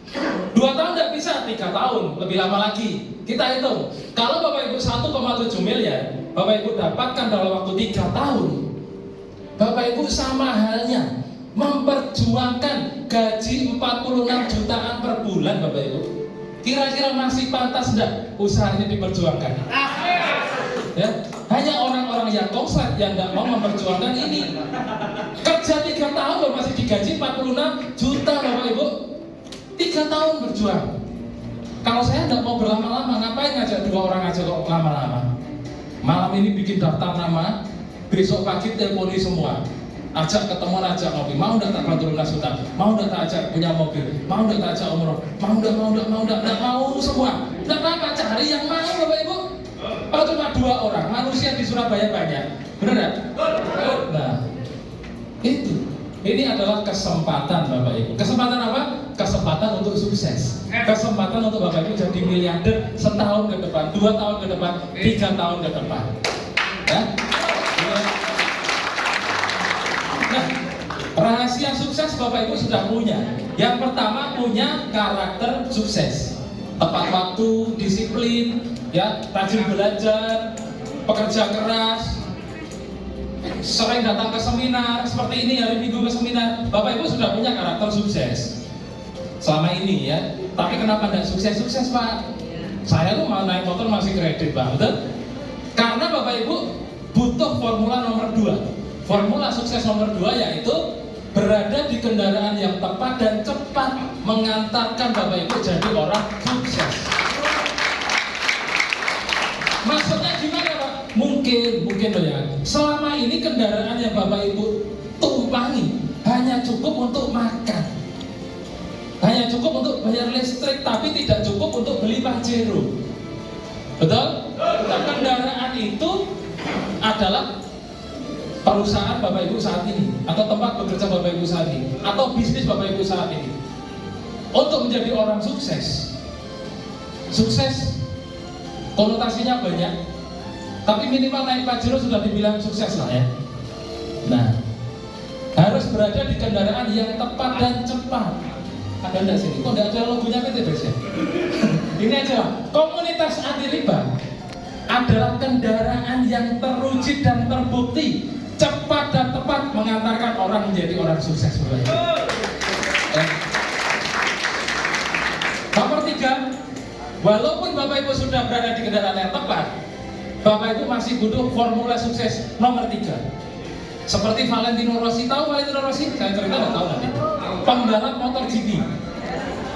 2 tahun tidak bisa, 3 tahun, lebih lama lagi. Kita hitung, kalau Bapak Ibu 1,7 miliar, Bapak Ibu dapatkan dalam waktu 3 tahun. Bapak Ibu sama halnya memperjuangkan gaji 46 jutaan per bulan Bapak Ibu. Kira-kira masih pantas enggak usaha ini diperjuangkan? Ya, hanya orang-orang yang konslet yang enggak mau memperjuangkan ini. Kerja 3 tahun loh masih digaji 46 juta Bapak Ibu. 3 tahun berjuang. Kalau saya enggak mau berlama-lama, ngapain ngajak 2 orang aja kok lama-lama? Malam ini bikin daftar nama, besok pagi telponi semua. ajak ketemuan, ajak ngopi, mau nggak tak bantu lunas hutang, mau nggak tak ajak punya mobil, mau nggak tak ajak umroh, nggak mau semua, nggak apa-apa, cari yang mau Bapak Ibu. Oh, cuma 2 orang, manusia di Surabaya banyak, benar nggak? Nah, itu. Ini adalah kesempatan Bapak Ibu. Kesempatan apa? Kesempatan untuk sukses. Kesempatan untuk Bapak Ibu jadi miliarder setahun ke depan, 2 tahun ke depan, 3 tahun ke depan. Ya? Nah, rahasia sukses Bapak Ibu sudah punya. Yang pertama punya karakter sukses. Tepat waktu, disiplin, ya, rajin belajar, pekerja keras, sering datang ke seminar seperti ini, hari Minggu ke seminar. Bapak Ibu sudah punya karakter sukses selama ini ya. Tapi kenapa tidak sukses-sukses Pak? Saya tuh mau naik motor masih kredit Pak, betul? Karena Bapak Ibu butuh formula nomor 2. Formula sukses nomor 2 yaitu berada di kendaraan yang tepat dan cepat mengantarkan Bapak Ibu jadi orang sukses. Maksudnya gimana Pak? Mungkin loh ya. Selama ini kendaraan yang Bapak Ibu tumpangi hanya cukup untuk makan, hanya cukup untuk bayar listrik, tapi tidak cukup untuk beli Pajero. Betul? Nah, kendaraan itu adalah perusahaan Bapak Ibu saat ini, atau tempat bekerja Bapak Ibu saat ini, atau bisnis Bapak Ibu saat ini. Untuk menjadi orang sukses, sukses konotasinya banyak, tapi minimal naik Pajero sudah dibilang sukses lah ya. Nah, harus berada di kendaraan yang tepat dan cepat. Ada enggak sini? Kok enggak ada logonya PT Bes ya? Ini aja lah. Komunitas anti riba adalah kendaraan yang teruji dan terbukti cepat dan tepat mengantarkan orang menjadi orang sukses. Nomor 3, walaupun Bapak Ibu sudah berada di kendaraan yang tepat, Bapak Ibu masih butuh formula sukses nomor 3. Seperti Valentino Rossi, tahu Valentino Rossi? Saya cerita nggak tahu nanti. Pembalap motor GP,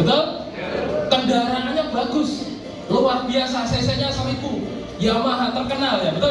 betul? Kendaraannya bagus, luar biasa, cc-nya 1000, Yamaha terkenal ya, betul ya?